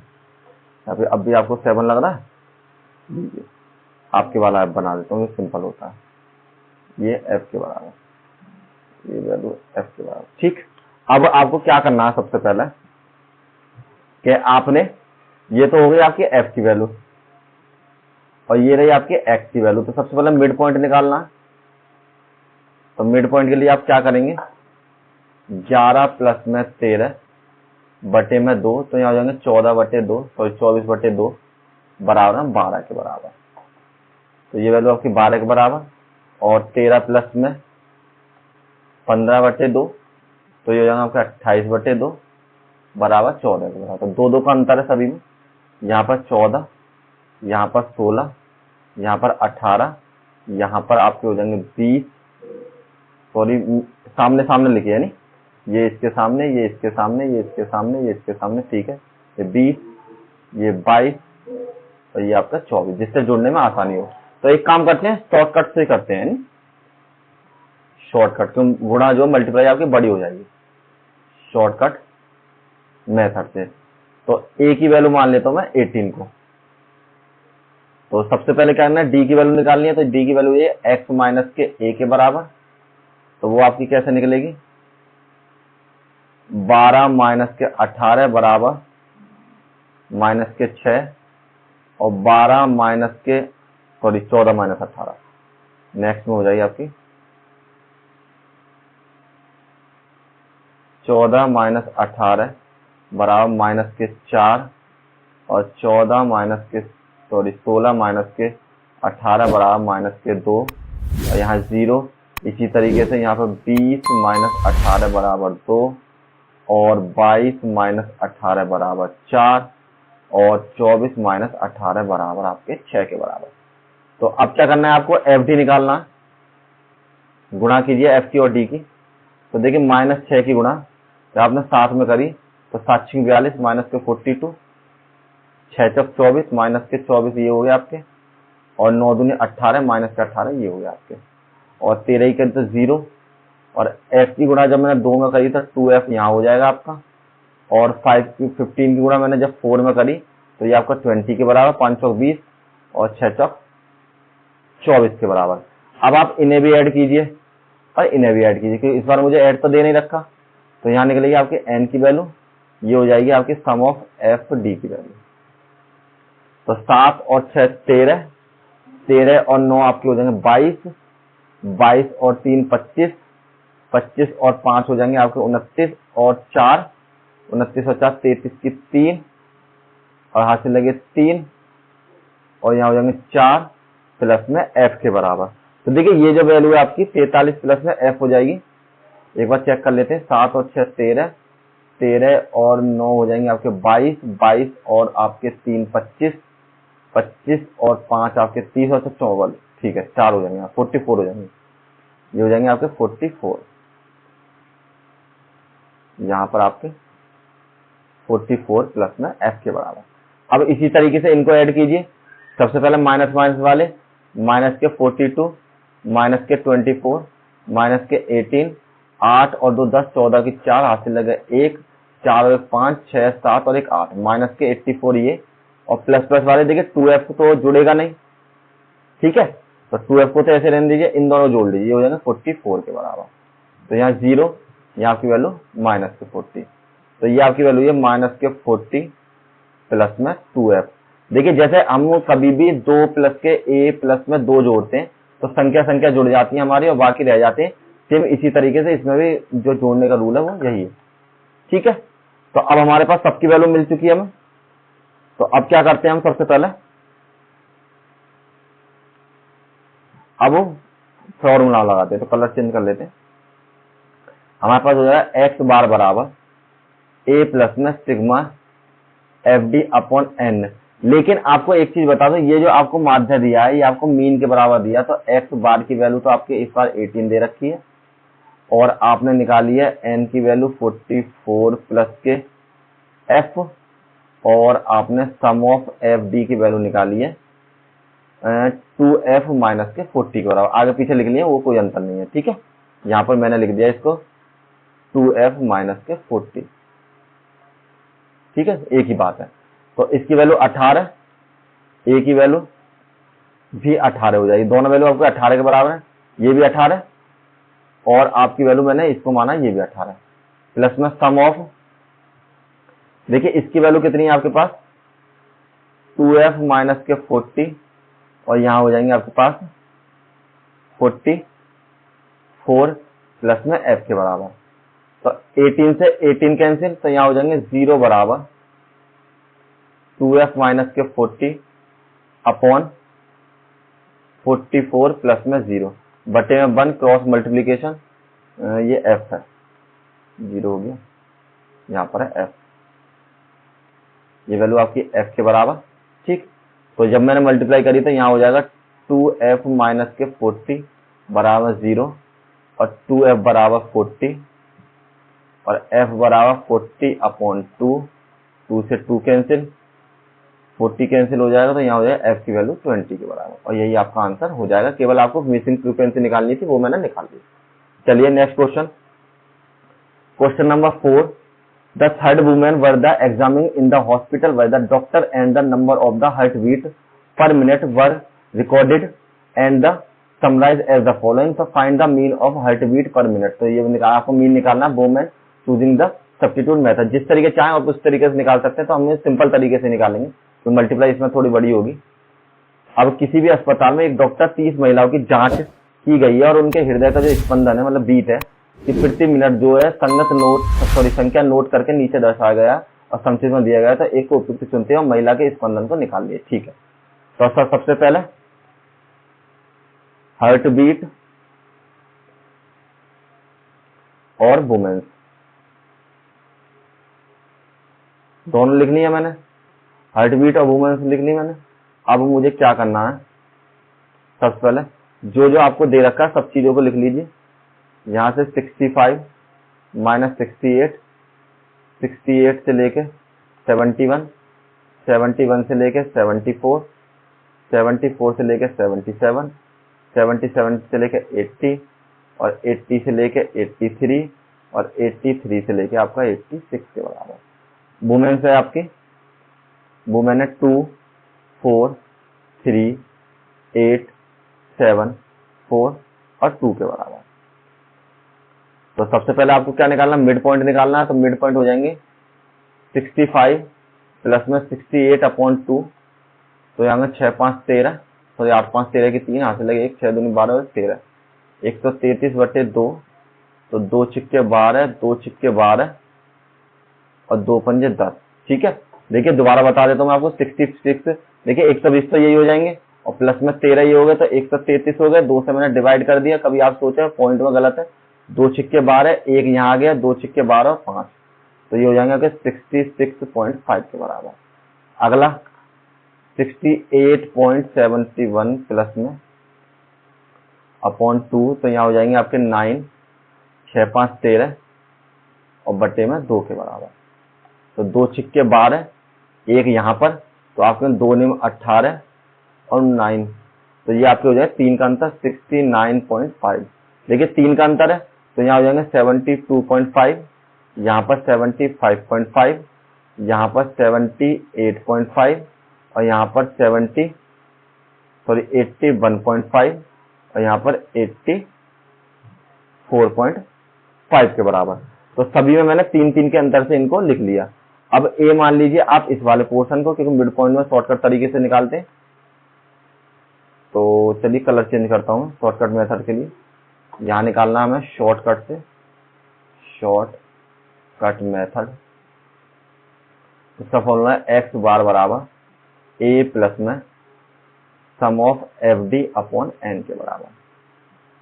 A: अब भी आपको 7 लग रहा है, आपके वाला F बना देता हूँ, ये सिंपल होता है। ये F के बराबर, ये वैल्यू F के बराबर। ठीक, अब आपको क्या करना है, सबसे पहले कि आपने, ये तो हो गई आपकी F की वैल्यू और ये रही आपकी X की वैल्यू। तो सबसे पहले मिड पॉइंट निकालना है। तो मिड पॉइंट के लिए आप क्या करेंगे, 11 प्लस में 13 बटे में 2, तो यहाँ हो जाएंगे 14 बटे 2, सॉरी 24 बटे 2 बराबर है 12 के बराबर। तो ये वैल्यू आपकी 12 के बराबर। और 13 प्लस में 15 बटे 2, तो ये हो जाएगा आपका 28 बटे 2 बराबर 14 के बराबर। तो 2 का अंतर है सभी में, यहाँ पर 14, यहाँ पर 16, यहाँ पर 18, यहाँ पर आपके हो जाएंगे 20, सॉरी सामने सामने लिखिए, यानी ये इसके सामने, ये इसके सामने, ये इसके सामने, ये इसके सामने। ठीक है, ये 20, ये 22 और ये आपका 24, जिससे जुड़ने में आसानी हो। तो एक काम करते हैं, शॉर्टकट से करते हैं, शॉर्टकट, तो गुणा जो मल्टीप्लाई आपकी बड़ी हो जाएगी शॉर्टकट मेथड से। तो a की वैल्यू मान लेता हूं मैं 18 को। तो सबसे पहले क्या करना है, d की वैल्यू निकालनी है। तो d की वैल्यू ये x माइनस के a के बराबर, तो वो आपकी कैसे निकलेगी, 12 माइनस के 18 बराबर माइनस के 6 और 12 माइनस के, सॉरी 14 माइनस 18, नेक्स्ट में हो जाएगी आपकी 14 माइनस 18 बराबर माइनस के 4 और 14 माइनस के सॉरी 16 माइनस के 18 बराबर माइनस के 2 और यहाँ 0। इसी तरीके से यहाँ पर 20 माइनस 18 बराबर 2 और 22 माइनस 18 बराबर 4 और 24 माइनस 18 बराबर आपके 6 के बराबर। तो अब क्या करना है आपको, एफ डी निकालना है। गुणा कीजिए एफ की और डी की। तो देखिए -6 की गुणा जब आपने 7 में करी तो 7 6 42 माइनस के 42, 6 चौक 24 माइनस के 24 ये हो गया आपके, और 9 दूनी 18 माइनस के 18 ये हो गया आपके, और 13 ही करी तो 0। और एफ की गुणा जब मैंने 2 में करी तो 2f यहाँ हो जाएगा आपका, और 15 की गुणा मैंने जब 4 में करी तो ये आपका 20 के बराबर, 5 चौक 20 और 6 चौक 24 के बराबर। अब आप इन्हें भी ऐड कीजिए और इन्हें भी ऐड कीजिए, क्योंकि इस बार मुझे ऐड तो दे नहीं रखा। तो यहाँ निकलेगी आपकी n की वैल्यू, ये हो जाएगी आपकी सम ऑफ एफ डी की वैल्यू। तो 7 और 6 13, 13 और 9 आपके हो जाएंगे 22, 22 और 3 25, 25 और 5 हो जाएंगे आपके 29, और 4 29 और 4 33 की 3, और हाथ से लगे 3, और यहाँ हो जाएंगे 4 प्लस में f के बराबर। तो देखिए ये जो वैल्यू है आपकी 43 प्लस में f हो जाएगी। एक बार चेक कर लेते हैं, 7 और 6 13, 13 और 9 हो जाएंगे आपके 22, 22 और आपके 3 25, 25 और 5 आपके 30 और 54, ठीक है 4 हो जाएंगे 44 हो जाएंगे, ये हो जाएंगे आपके 44, यहाँ पर आपके 44 प्लस में f के बराबर। अब इसी तरीके से इनको ऐड कीजिए। सबसे पहले माइनस माइनस वाले, माइनस के 42, माइनस के 24, माइनस के 18, 8 और 2 10, 14 की 4, हाथ से लगे 1, 4 और 5 6 7 और 1 8, माइनस के 84 ये, और प्लस प्लस वाले देखिए 2f तो जुड़ेगा नहीं, ठीक है, तो 2f को तो ऐसे रहने दीजिए, इन दोनों जोड़ लीजिए, हो जाएगा 44 के बराबर। तो यहाँ 0, यहाँ की वैल्यू माइनस के 40, तो ये आपकी वैल्यू है माइनस के 40 प्लस में 2f। देखिए जैसे हम कभी भी 2 प्लस के a प्लस में 2 जोड़ते हैं तो संख्या संख्या जुड़ जाती है हमारी और बाकी रह जाते हैं। सेम इसी तरीके से इसमें भी जो जोड़ने का रूल है वो यही है, ठीक है। तो अब हमारे पास सबकी वैल्यू मिल चुकी है हमें। तो अब क्या करते हैं हम, सबसे पहले अब फॉर्मूला लगाते हैं, तो कलर चेंज कर लेते हैं। हमारे पास हो जाएगा x बार बराबर a प्लस में sigma F D upon n. लेकिन आपको एक चीज बता दो, ये जो आपको माध्य दिया है ये आपको मीन के बराबर दिया, तो x बार की वैल्यू तो आपके इस बार 18 दे रखी है, और आपने निकाली है n की वैल्यू 44 प्लस के f, और आपने सम ऑफ एफ डी की वैल्यू निकाली है 2f माइनस के 40 के बराबर। आगे पीछे लिख लिए वो कोई अंतर नहीं है, ठीक है। यहाँ पर मैंने लिख दिया इसको 2f माइनस के 40, ठीक है, एक ही बात है। तो इसकी वैल्यू 18, a की वैल्यू भी 18 हो जाएगी, दोनों वैल्यू आपको 18 के बराबर है, ये भी 18 और आपकी वैल्यू मैंने इसको माना ये भी 18, प्लस में सम ऑफ, देखिए इसकी वैल्यू कितनी है आपके पास 2f माइनस के 40, और यहाँ हो जाएंगे आपके पास 44 प्लस में f के बराबर। तो 18 से 18 कैंसिल, तो यहाँ हो जाएंगे 0 बराबर 2f माइनस के 40 अपॉन 44 प्लस में 0 बटे में 1 क्रॉस मल्टीप्लीकेशन, ये f है, 0 हो गया, यहाँ पर है f, ये वैल्यू आपकी f के बराबर, ठीक। तो जब मैंने मल्टीप्लाई करी तो यहाँ हो जाएगा 2f माइनस के 40 बराबर 0, और 2f बराबर 40, और f बराबर 40 अपॉन 2, 2 से 2 कैंसिल, 40 कैंसिल हो जाएगा, तो यहाँ हो जाएगा f की वैल्यू 20 के बराबर, और यही आपका आंसर हो जाएगा। केवल आपको मिसिंग फ्रीक्वेंसी निकालनी थी, वो मैंने निकाल दी। चलिए next question, question number 4। The third women were the examining in the hospital were the doctor and the number of the heart beat per minute were recorded and the summarise as the following. तो find the mean of heart beat per minute. तो ये आपको mean निकालना है, women choosing the substitute method. जिस तरीके चाहें आप उस तरीके से निकाल सकते हैं, तो हम सिंपल तरीके से निकालेंगे, तो मल्टीप्लाई इसमें थोड़ी बड़ी होगी। अब किसी भी अस्पताल में एक डॉक्टर 30 महिलाओं की जांच की गई है, और उनके हृदय का जो स्पंदन है, मतलब बीट है, कि प्रति मिनट जो है संख्या नोट करके नीचे दर्शाया गया और संक्षिप्त में दिया गया था। एक को उपयुक्त चुनते हैं और महिला के स्पंदन को निकाल लिए, ठीक है। तो सबसे पहले हार्ट बीट और वुमेन्स दोनों लिख लिया मैंने, हार्ट बीट और वुमेन्स लिख ली मैंने। अब मुझे क्या करना है, सबसे पहले जो जो आपको दे रखा है सब चीजों को लिख लीजिए। यहां से 65 माइनस 68, 68 से लेके 71, 71 से लेके 74, 74 से लेके 77, 77 से लेके 80 और 80 से लेके 83 और 83 से लेके आपका 86 के बराबर। वुमेन्स है आपकी, वुमेन है 2, 4, 3, 8, 7, 4 और 2 के बराबर। तो सबसे पहले आपको क्या निकालना, मिड पॉइंट निकालना है। तो मिड पॉइंट हो जाएंगे 65 प्लस में 68 अपॉन 2, तो यहाँ में 6 5 13, सॉरी 8 5 13 की 3 हाथ से लगे 1, 6 दूनी 12 और 13, 133/2, तो 2 छिक्के 12, 2 छिक्के 12 और 2 पंजे 10। ठीक है, देखिए दोबारा बता देता हूँ मैं आपको। 66 देखिए 120 तो यही हो जाएंगे और प्लस में 13 ये हो गए, तो 133 हो गए। 2 से मैंने डिवाइड कर दिया, कभी आप सोचे पॉइंट में गलत है। 2 छिक्के 12, 1 यहाँ आ गया, 2 छिक्के 12 और 5, तो ये हो जाएंगे आपके 66.5 के बराबर। अगला 68.71 प्लस में अपॉन 2, तो यहाँ हो जाएंगे आपके 9, 6 5 13 और बटे में 2 के बराबर। तो 2 छिक्के 12, 1 यहाँ पर, तो आपके 2 निम 18 और 9, तो ये आपके हो जाए 3 का अंतर 69.5। देखिए 3 का अंतर है, तो यहाँ हो जाएंगे 72.5, यहाँ पर 75.5, यहाँ पर 78.5 और यहाँ पर 81.5 और यहाँ पर 84.5 के बराबर। तो सभी में मैंने 3 के अंतर से इनको लिख लिया। अब ए मान लीजिए आप इस वाले पोर्शन को, क्योंकि मिड पॉइंट में शॉर्टकट तरीके से निकालते हैं। तो चलिए कलर चेंज करता हूँ शॉर्टकट मेथड के लिए। यहाँ निकालना हमें शॉर्टकट से, शॉर्टकट मेथड। इसका फॉर्मूला है एक्स बार बराबर ए प्लस में sum of F D upon N के बराबर।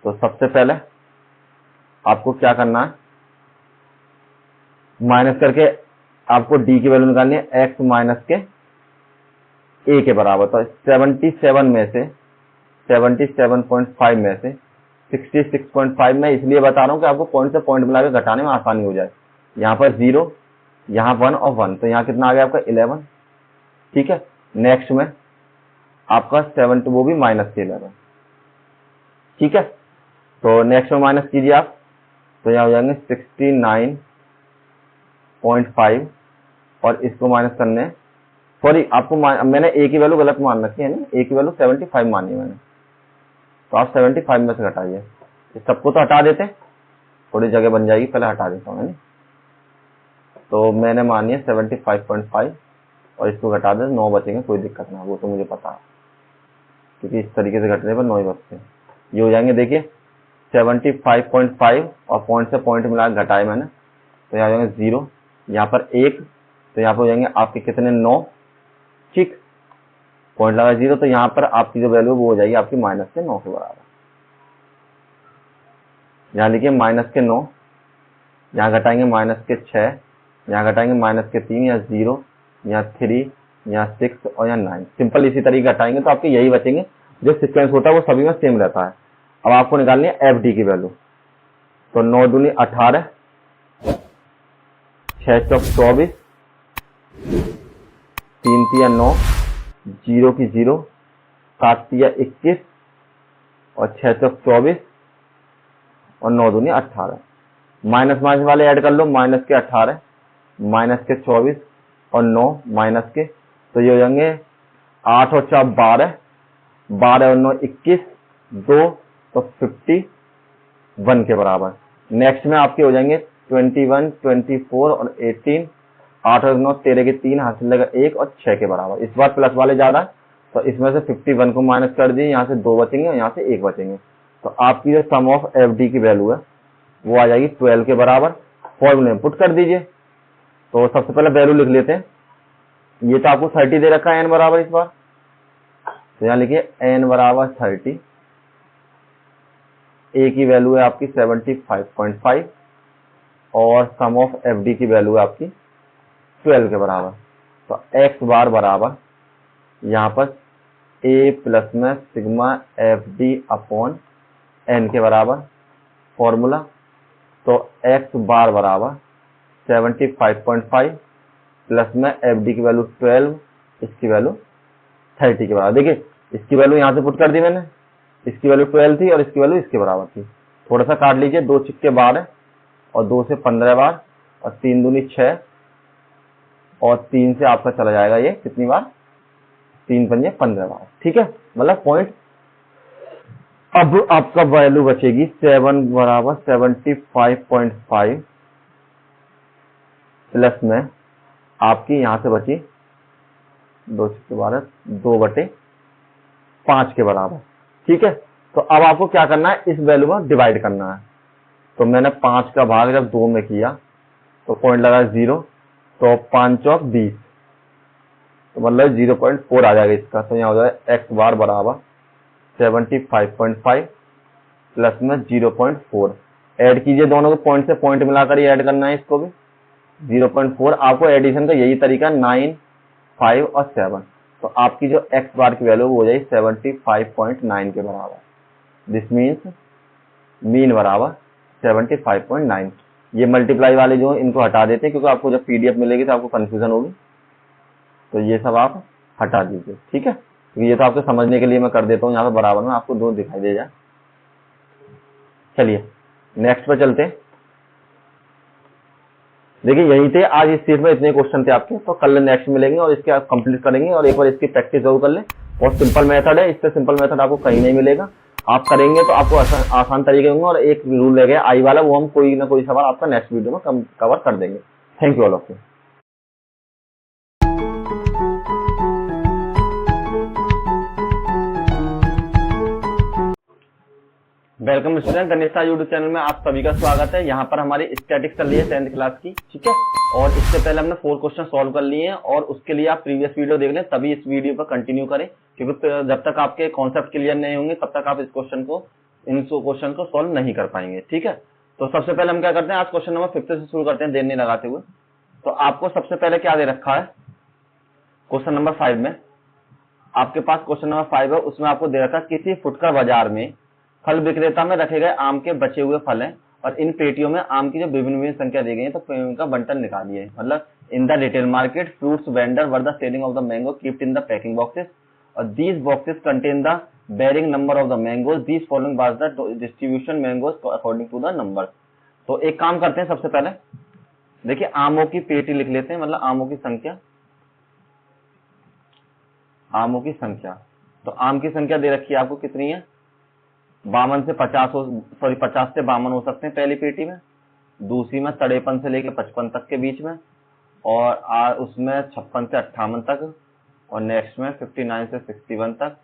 A: तो सबसे पहले आपको क्या करना है, माइनस करके आपको डी की वैल्यू निकालनी है एक्स माइनस के ए के बराबर। तो 77 में से 77.5 में से 66.5 में इसलिए बता रहा हूं कि आपको पॉइंट से पॉइंट मिलाकर घटाने में आसानी हो जाए। यहाँ पर 0, यहाँ 1 और 1, तो यहाँ कितना आ गया आपका 11। ठीक है, नेक्स्ट में आपका 7, वो भी माइनस के 11। ठीक है, तो नेक्स्ट में माइनस कीजिए आप, तो यहाँ हो जाएंगे 69.5 और इसको माइनस करने, सॉरी आपको मैंने ए की वैल्यू गलत मान रखी है ना, ए की वैल्यू 75 मानी है मैंने, तो आप 75 में से घटाइए। इस सबको तो हटा देते, थोड़ी जगह बन जाएगी, पहले हटा देता हूँ। तो मैंने मानी है 75.5 और इसको घटा दे, 9 बचेंगे, कोई दिक्कत ना, वो तो मुझे पता है, क्योंकि इस तरीके से घटने पर 9 ही बचते हैं। ये हो जाएंगे देखिए 75.5 और पॉइंट से पॉइंट मिला घटाए मैंने, तो यहाँ हो जाएंगे 0, यहाँ पर 1, तो यहाँ पर हो जाएंगे आपके कितने 9। ठीक, पॉइंट लगा 0, तो यहाँ पर आपकी जो वैल्यू वो हो जाएगी आपकी माइनस के 9 के बराबर। यहाँ लिखिए माइनस के 9, यहाँ घटाएंगे माइनस के 6, यहाँ घटाएंगे माइनस के 3, यहाँ 0, यहाँ 3, यहाँ 6 और यहाँ 9। सिंपल इसी तरीके घटाएंगे तो आपके यही बचेंगे। जो सीक्वेंस होता है वो सभी में सेम रहता है। अब आपको निकालनी है एफ डी की वैल्यू। तो 9 दूनी 18, 6 चौक 24, 3 तिया 9, 0 की 0, 7 तिया 21 और 6 चौक 24 और 9 दूनी 18। माइनस माइनस वाले ऐड कर लो, माइनस के 18, माइनस के 24 और 9 माइनस के, तो ये हो जाएंगे 8 और 4 12, 12 और 9 21, 2 तो 51 के बराबर। नेक्स्ट में आपके हो जाएंगे 21, 24 और 18, 8 और 9 13 के 3 हाथ से लगा 1 और 6 के बराबर। इस बार प्लस वाले ज्यादा है, तो इसमें से 51 को माइनस कर दिए, यहाँ से 2 बचेंगे और यहाँ से 1 बचेंगे। तो आपकी जो सम ऑफ एफ डी की वैल्यू है वो आ जाएगी 12 के बराबर। फॉर्मूले में पुट कर दीजिए। तो सबसे पहले वैल्यू लिख लेते हैं। ये तो आपको 30 दे रखा है एन बराबर, इस बार तो यहाँ लिखिए n बराबर 30, a की वैल्यू है आपकी 75.5 और सम ऑफ एफ डी की वैल्यू है आपकी 12 के बराबर। तो x बार बराबर यहाँ पर a प्लस में sigma F D upon n के बराबर फॉर्मूला। तो x बार बराबर 75.5 प्लस में एफ डी की वैल्यू 12, इसकी वैल्यू 30 के बराबर। देखिए इसकी वैल्यू यहाँ से पुट कर दी मैंने, इसकी वैल्यू 12 थी और इसकी वैल्यू इसके बराबर थी। थोड़ा सा काट लीजिए, 2 छिक्के 12 और 2 से 15 बार और 3 दूनी 6 और 3 से आपका चला जाएगा ये कितनी बार, 3 पंजे 15 बार। ठीक है, मतलब पॉइंट। अब आपका वैल्यू बचेगी 7 बराबर 75.5 प्लस में आपकी यहां से बची 2 छिक्के 12, 2/5 के बराबर। ठीक है, तो अब आपको क्या करना है, इस वैल्यू में डिवाइड करना है। तो मैंने 5 का भाग जब 2 में किया तो पॉइंट लगा 0, तो 5 चौक 20, तो मतलब 0.4 आ जाएगा इसका। तो यहाँ हो जाएगा x बार बराबर 75.5 प्लस में 0.4। ऐड कीजिए दोनों को, पॉइंट से पॉइंट मिलाकर ही ऐड करना है इसको भी। 0.4 आपको एडिशन का यही तरीका 9, 5 और 7। तो आपकी जो x बार की वैल्यू हो जाएगी 75.9 के बराबर। दिस मीन्स मीन बराबर 75.9। ये मल्टीप्लाई वाले जो इनको हटा देते हैं, क्योंकि आपको जब पीडीएफ मिलेगी तो आपको कंफ्यूजन होगी, तो ये सब आप हटा दीजिए। ठीक है, क्योंकि ये तो आपको समझने के लिए मैं कर देता हूँ, यहाँ पे बराबर में आपको 2 दिखाई दे जाए। चलिए नेक्स्ट पे चलते हैं। देखिए यही थे आज इस सीट में, इतने क्वेश्चन थे आपके। तो कल नेक्स्ट मिलेंगे और इसके आप कंप्लीट करेंगे और एक बार इसकी प्रैक्टिस जरूर कर लें। बहुत सिंपल मेथड है, इससे सिंपल मेथड आपको कहीं नहीं मिलेगा। आप करेंगे तो आपको आसान तरीके होंगे। और एक रूल रह गया आई वाला, वो हम कोई ना कोई सवाल आपका नेक्स्ट वीडियो में कवर कर देंगे। Thank you all of you. Welcome student, Ganesha YouTube channel में आप सभी का स्वागत है। यहाँ पर हमारी स्टैटिक्स चल रही है 10th क्लास की। ठीक है, और इससे पहले हमने 4 क्वेश्चन सॉल्व कर लिए हैं और उसके लिए आप प्रीवियस वीडियो देख लें, तभी इस वीडियो पर कंटिन्यू करें, क्योंकि जब तक आपके कॉन्सेप्ट क्लियर नहीं होंगे तब तक आप इन क्वेश्चन को सॉल्व नहीं कर पाएंगे। ठीक है, तो सबसे पहले हम क्या करते हैं, आज क्वेश्चन नंबर 5 से शुरू करते हैं, देर नहीं लगाते हुए। तो आपको सबसे पहले क्या दे रखा है, क्वेश्चन नंबर 5 में आपके पास क्वेश्चन नंबर 5 है, उसमें आपको दे रखा है किसी फुटकर बाजार में फल विक्रेता में रखे गए आम के बचे हुए फल हैं और इन पेटियों में आम की जो विभिन्न संख्या दी गई है, तो इनका बंटन निकालिए। मतलब in the retail market fruits vendor were the selling of the mango kept in the packing boxes और these boxes contain the bearing number of the mangoes, these following was the distribution mangoes according to the number. तो एक काम करते हैं, सबसे पहले देखिए आमों की पेटी लिख लेते हैं, मतलब आमों की संख्या, आमों की संख्या। तो आम की संख्या दे रखी है आपको कितनी है, 52 से 50 50 से 52 हो सकते हैं पहली पेटी में, दूसरी में 53 से लेकर 55 तक के बीच में, और उसमें 56 से 58 तक, और नेक्स्ट में 59 से 61 तक,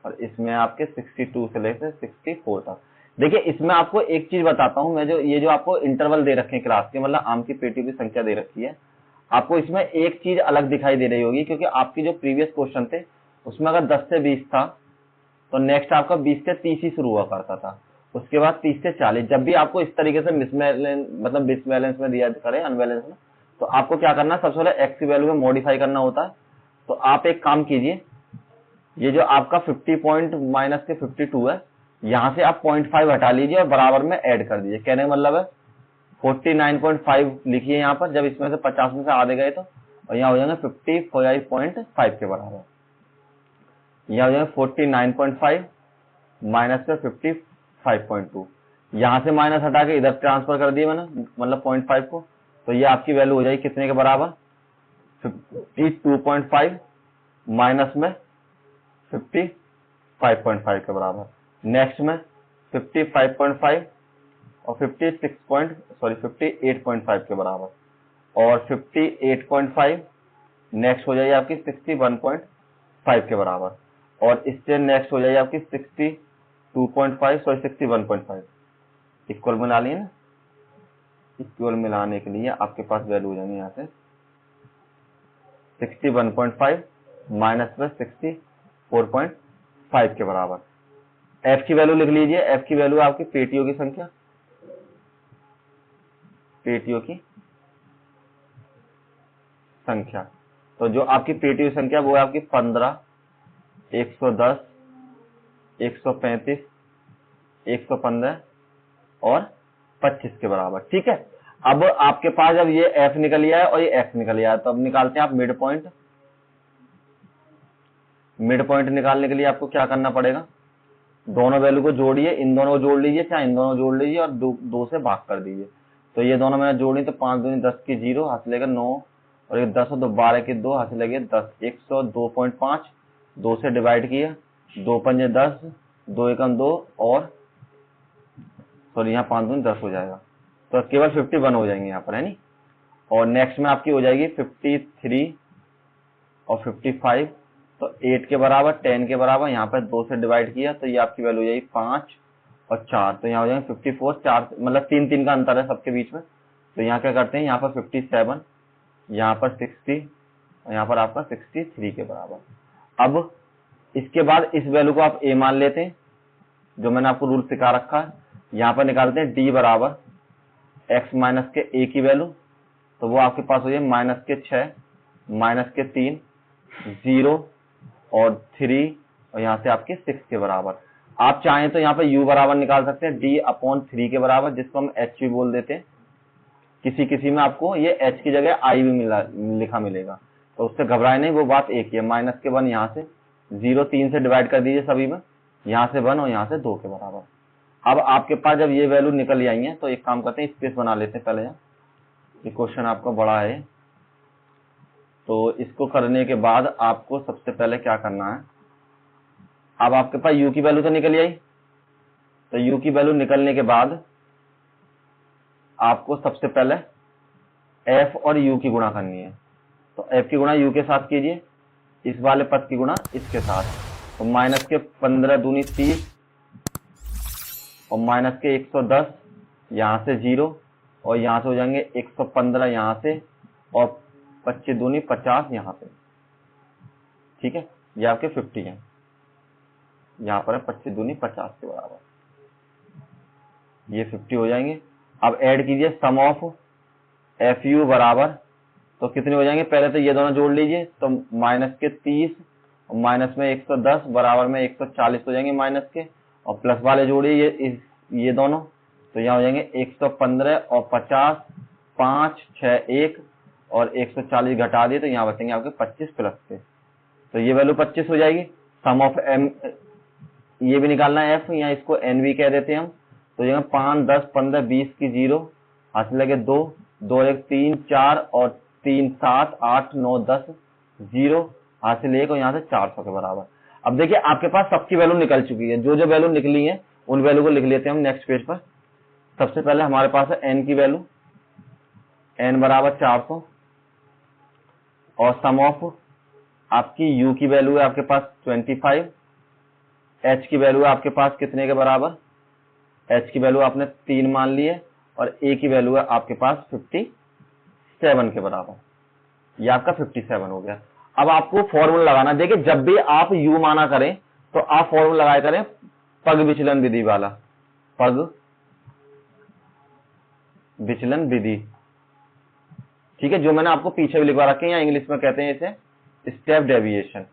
A: और इसमें आपके 62 से लेकर 64 तक। देखिए इसमें आपको एक चीज बताता हूं मैं, ये जो आपको इंटरवल दे रखे हैं क्लास के, मतलब आम की पेटी की संख्या दे रखी है, आपको इसमें एक चीज अलग दिखाई दे रही होगी, क्योंकि आपकी जो प्रीवियस क्वेश्चन थे उसमें अगर 10 से 20 था तो नेक्स्ट आपका 20 से 30 ही शुरू हुआ करता था, उसके बाद 30 से 40। जब भी आपको इस तरीके से डिसबैलेंस में दिया करे, अनबैलेंस में, तो आपको क्या करना है, सबसे पहले एक्स की वैल्यू में मॉडिफाई करना होता है। तो आप एक काम कीजिए, ये जो आपका 50 पॉइंट माइनस के 52 है, यहां से आप 0.5 हटा लीजिए और बराबर में ऐड कर दीजिए। कहने का मतलब है 49.5 लिखिए यहाँ पर, जब इसमें से 50 में से आधे गए तो, और यहाँ हो जाएंगे 55.5 के बराबर। यहाँ हो जाएगा 49.5 माइनस का 55.2, यहां से माइनस हटा के इधर ट्रांसफर कर दिया मैंने, मतलब 0.5 को, तो ये आपकी वैल्यू हो जाएगी कितने के बराबर, 52.5 माइनस में 55.5 के बराबर। नेक्स्ट में 55.5 और 58.5 के बराबर, और 58.5 नेक्स्ट हो जाएगी आपकी 61.5 के बराबर, और इससे नेक्स्ट हो जाएगी आपकी 61.5 इक्वल मिला लिए ना। इक्वल मिलाने के लिए आपके पास वैल्यू हो जाएंगे यहाँ से 61.5 माइनस में 64.5 5 के बराबर। एफ की वैल्यू लिख लीजिए, एफ की वैल्यू आपकी पेटियों की संख्या, पेटियों की संख्या। तो जो आपकी पेटियों की संख्या वो है आपकी 15, 110, 135, 115 और 25 के बराबर। ठीक है, अब आपके पास जब ये एफ निकल आया और ये एक्स निकल आया, तो अब निकालते हैं आप मिड पॉइंट। मिड पॉइंट निकालने के लिए आपको क्या करना पड़ेगा, दोनों वैल्यू को जोड़िए, इन दोनों को जोड़ लीजिए, चाहे इन दोनों को जोड़ लीजिए और दो से भाग कर दीजिए। तो ये दोनों मैंने जोड़ी तो 5 दूनी 10 की 0 हाथ लेकर 9 और ये 10 और 2 12 की 2 हाथ लगे 10, 102.5, 2 से डिवाइड किया, 2 पंजे 10, 2 एकम 2 और सॉरी यहाँ 5 दूनी 10 हो जाएगा, तो केवल 51 हो जाएंगे यहाँ पर, है नी। और नेक्स्ट में आपकी हो जाएगी 53 और 55, तो 8 के बराबर 10 के बराबर, यहाँ पर 2 से डिवाइड किया तो ये आपकी वैल्यू हो जाएगी 5 और 4, तो यहाँ हो जाएंगे 54, 4 मतलब 3 का अंतर है सबके बीच में। तो यहाँ क्या करते हैं, यहाँ पर 57, यहाँ पर 60 और यहाँ पर आपका 63 के बराबर। अब इसके बाद इस वैल्यू को आप ए मान लेते हैं, जो मैंने आपको रूल सिखा रखा है। यहाँ पर निकालते हैं डी बराबर एक्स माइनस के ए की वैल्यू, तो वो आपके पास हो जाए माइनस के 6, माइनस के 3, 0 और 3 और यहाँ से आपके 6 के बराबर। आप चाहें तो यहाँ पे u बराबर निकाल सकते हैं d/3 के बराबर, जिसको हम h भी बोल देते हैं। किसी में आपको ये h की जगह i भी लिखा मिलेगा, तो उससे घबराए नहीं, वो बात एक ही है। माइनस के 1 यहाँ से 0 3 से डिवाइड कर दीजिए सभी में, यहाँ से 1 और यहाँ से 2 के बराबर। अब आपके पास जब ये वैल्यू निकल आई है तो एक काम करते हैं, स्पेस बना लेते हैं पहले। ये क्वेश्चन आपका बड़ा है, तो इसको करने के बाद आपको सबसे पहले क्या करना है, अब आपके पास u की वैल्यू तो निकल आई, तो u की वैल्यू निकलने के बाद आपको सबसे पहले f और u की गुणा करनी है। तो f की गुणा u के साथ कीजिए, इस वाले पद की गुणा इसके साथ, तो माइनस के 15 दूनी 30 और माइनस के 110 यहाँ से 0 और यहाँ से हो जाएंगे 115 यहाँ से और 25 दूनी 50 यहाँ पे। ठीक है, ये आपके 50 है, यहाँ पर है 25 दूनी 50 के बराबर, ये 50 हो जाएंगे। अब ऐड कीजिए सम ऑफ एफ यू बराबर, तो कितने हो जाएंगे, पहले तो ये दोनों जोड़ लीजिए, तो माइनस के 30 और माइनस में 110 बराबर में 140 हो जाएंगे माइनस के, और प्लस वाले जोड़िए ये दोनों, तो यहाँ हो जाएंगे 115 और 50, 5 6 1 और 140 घटा दिए तो यहाँ बचेंगे आपके 25 प्लस के, तो ये वैल्यू 25 हो जाएगी। सम ऑफ एम ये भी निकालना है एफ, यहाँ इसको एन भी कह देते हैं हम, तो यहाँ 5 10 15 20 की 0 हाथ लगे 2 2 1 3 4 और 3 7 8 9 10 0 हाथ से लेकर यहाँ से 400 के बराबर। अब देखिए आपके पास सबकी वैल्यू निकल चुकी है, जो वैल्यू निकली है उन वैल्यू को लिख लेते हैं हम नेक्स्ट पेज पर। सबसे पहले हमारे पास है एन की वैल्यू, एन बराबर 400 और सम ऑफ आपकी यू की वैल्यू है आपके पास 25, एच की वैल्यू है आपके पास कितने के बराबर, एच की वैल्यू आपने 3 मान ली है और ए की वैल्यू है आपके पास 57 के बराबर, ये आपका 57 हो गया। अब आपको फॉर्मूला लगाना, देखिए जब भी आप यू माना करें तो आप फॉर्मूला लगाया करें पग विचलन विधि वाला, पग विचलन विधि। ठीक है, जो मैंने आपको पीछे भी लिखवा रखे हैं, या इंग्लिश में कहते हैं इसे स्टेप डेविएशन।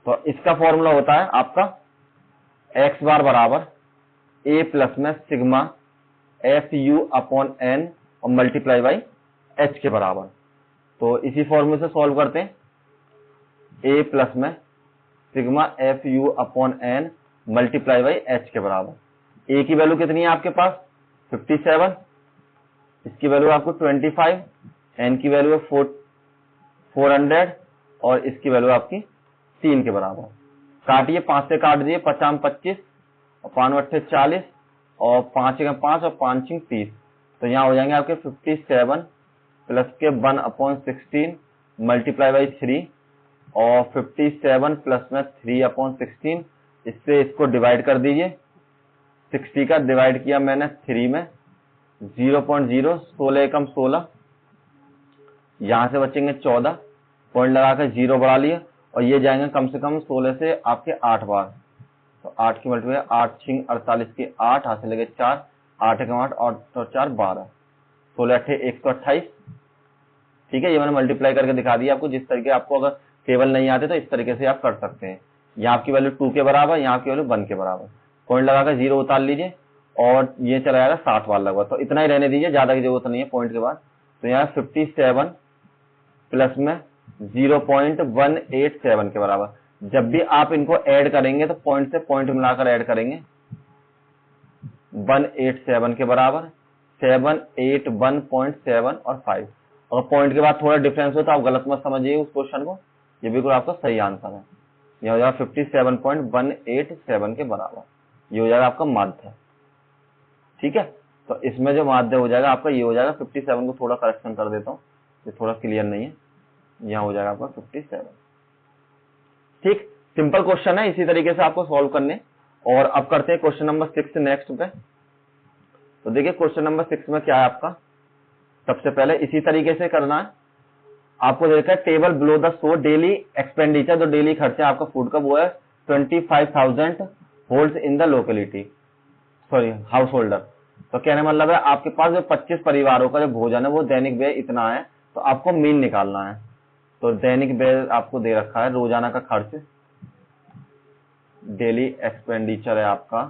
A: तो इसका फॉर्मूला होता है आपका एक्स बार बराबर ए प्लस में sigma f you upon n और मल्टीप्लाई बाई एच के बराबर। तो इसी फॉर्मूले से सॉल्व करते हैं, ए प्लस में sigma f you upon N multiply by h के बराबर। ए की वैल्यू कितनी है आपके पास 57, इसकी वैल्यू आपको 25, एन की वैल्यू है 400 और इसकी वैल्यू आपकी 3 के बराबर। काटिए, 5 से काट दिए, 50 25 और 5 8 40 और 5 5 और 5 30, तो यहाँ हो जाएंगे आपके 57 प्लस के 1/16 मल्टीप्लाई बाई 3 और 57 प्लस में 3/16, इससे इसको डिवाइड कर दीजिए। 60 का डिवाइड किया मैंने 3 में, 0.0 16 एकम 16, यहाँ से बचेंगे 14, पॉइंट लगाकर 0 बढ़ा लिए और ये जाएंगे कम से कम 16 से आपके 8 बार। तो 8 की मल्टीप्लाई 8 6 48 के 8 हाथ से लगे 4, 8 एक 8 और 4 12, 16 8 128। ठीक है, ये मैंने मल्टीप्लाई करके दिखा दिया आपको। जिस तरीके आपको अगर टेबल नहीं आते तो इस तरीके से आप कर सकते हैं। यहाँ आपकी वैल्यू 2 के बराबर, यहाँ की वैल्यू 1 के बराबर। पॉइंट लगाकर 0 उतार लीजिए और ये चला जाएगा 7 बार लगभग। तो इतना ही रहने दीजिए, ज्यादा की जरूरत नहीं है पॉइंट के बाद। तो यहाँ 57 प्लस में 0.187 के बराबर। जब भी आप इनको ऐड करेंगे तो पॉइंट से पॉइंट मिलाकर ऐड करेंगे। 187 के बराबर, 781.7 और 5। अगर पॉइंट के बाद थोड़ा डिफरेंस हो तो आप गलत मत समझिए उस क्वेश्चन को, ये बिल्कुल आपका सही आंसर है। यह हो जाएगा 57.187 के बराबर। ये हो जाएगा आपका माध्य। ठीक है, तो इसमें जो माध्य हो जाएगा आपका ये हो जाएगा 57 को थोड़ा करेक्शन कर देता हूँ, ये थोड़ा क्लियर नहीं है। यहाँ हो जाएगा आपका 57। ठीक, सिंपल क्वेश्चन है, इसी तरीके से आपको सॉल्व करने। और अब करते हैं क्वेश्चन नंबर 6 नेक्स्ट पे। तो देखिए क्वेश्चन नंबर 6 में क्या है आपका। सबसे पहले इसी तरीके से करना है आपको। देखा है table below the show daily expenditure, जो डेली खर्चा आपका फूड का वो है 25,000 holds in the locality, sorry house holder. तो कहने मतलब है आपके पास जो 25 परिवारों का जो भोजन है वो दैनिक व्यय इतना है, तो आपको मीन निकालना है। तो दैनिक व्यय आपको दे रखा है, रोजाना का खर्च डेली एक्सपेंडिचर है आपका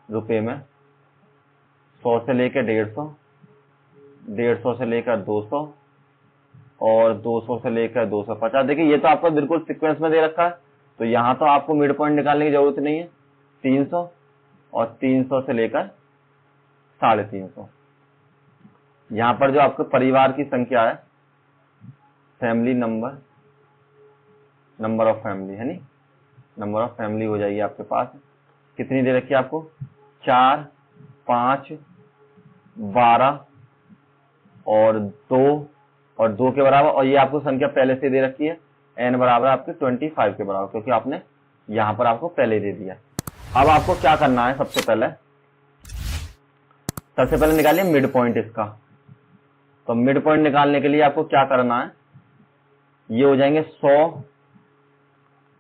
A: रुपए में 100 से लेकर 150, 150 से लेकर 200 और 200 से लेकर 250। देखिए ये तो आपको बिल्कुल सीक्वेंस में दे रखा है, तो यहां तो आपको मिड पॉइंट निकालने की जरूरत नहीं है। 300 और 300 से लेकर 350। यहां पर जो आपके परिवार की संख्या है, family number, number of family है नी, नंबर ऑफ फैमिली हो जाएगी आपके पास। कितनी दे रखी है आपको, 4, 5, 12 और 2 के बराबर। और ये आपको संख्या पहले से दे रखी है, n बराबर आपके 25 के बराबर, क्योंकि आपने यहां पर आपको पहले दे दिया। अब आपको क्या करना है, सबसे पहले निकालिए मिड पॉइंट इसका। तो मिड पॉइंट निकालने के लिए आपको क्या करना है, ये हो जाएंगे 100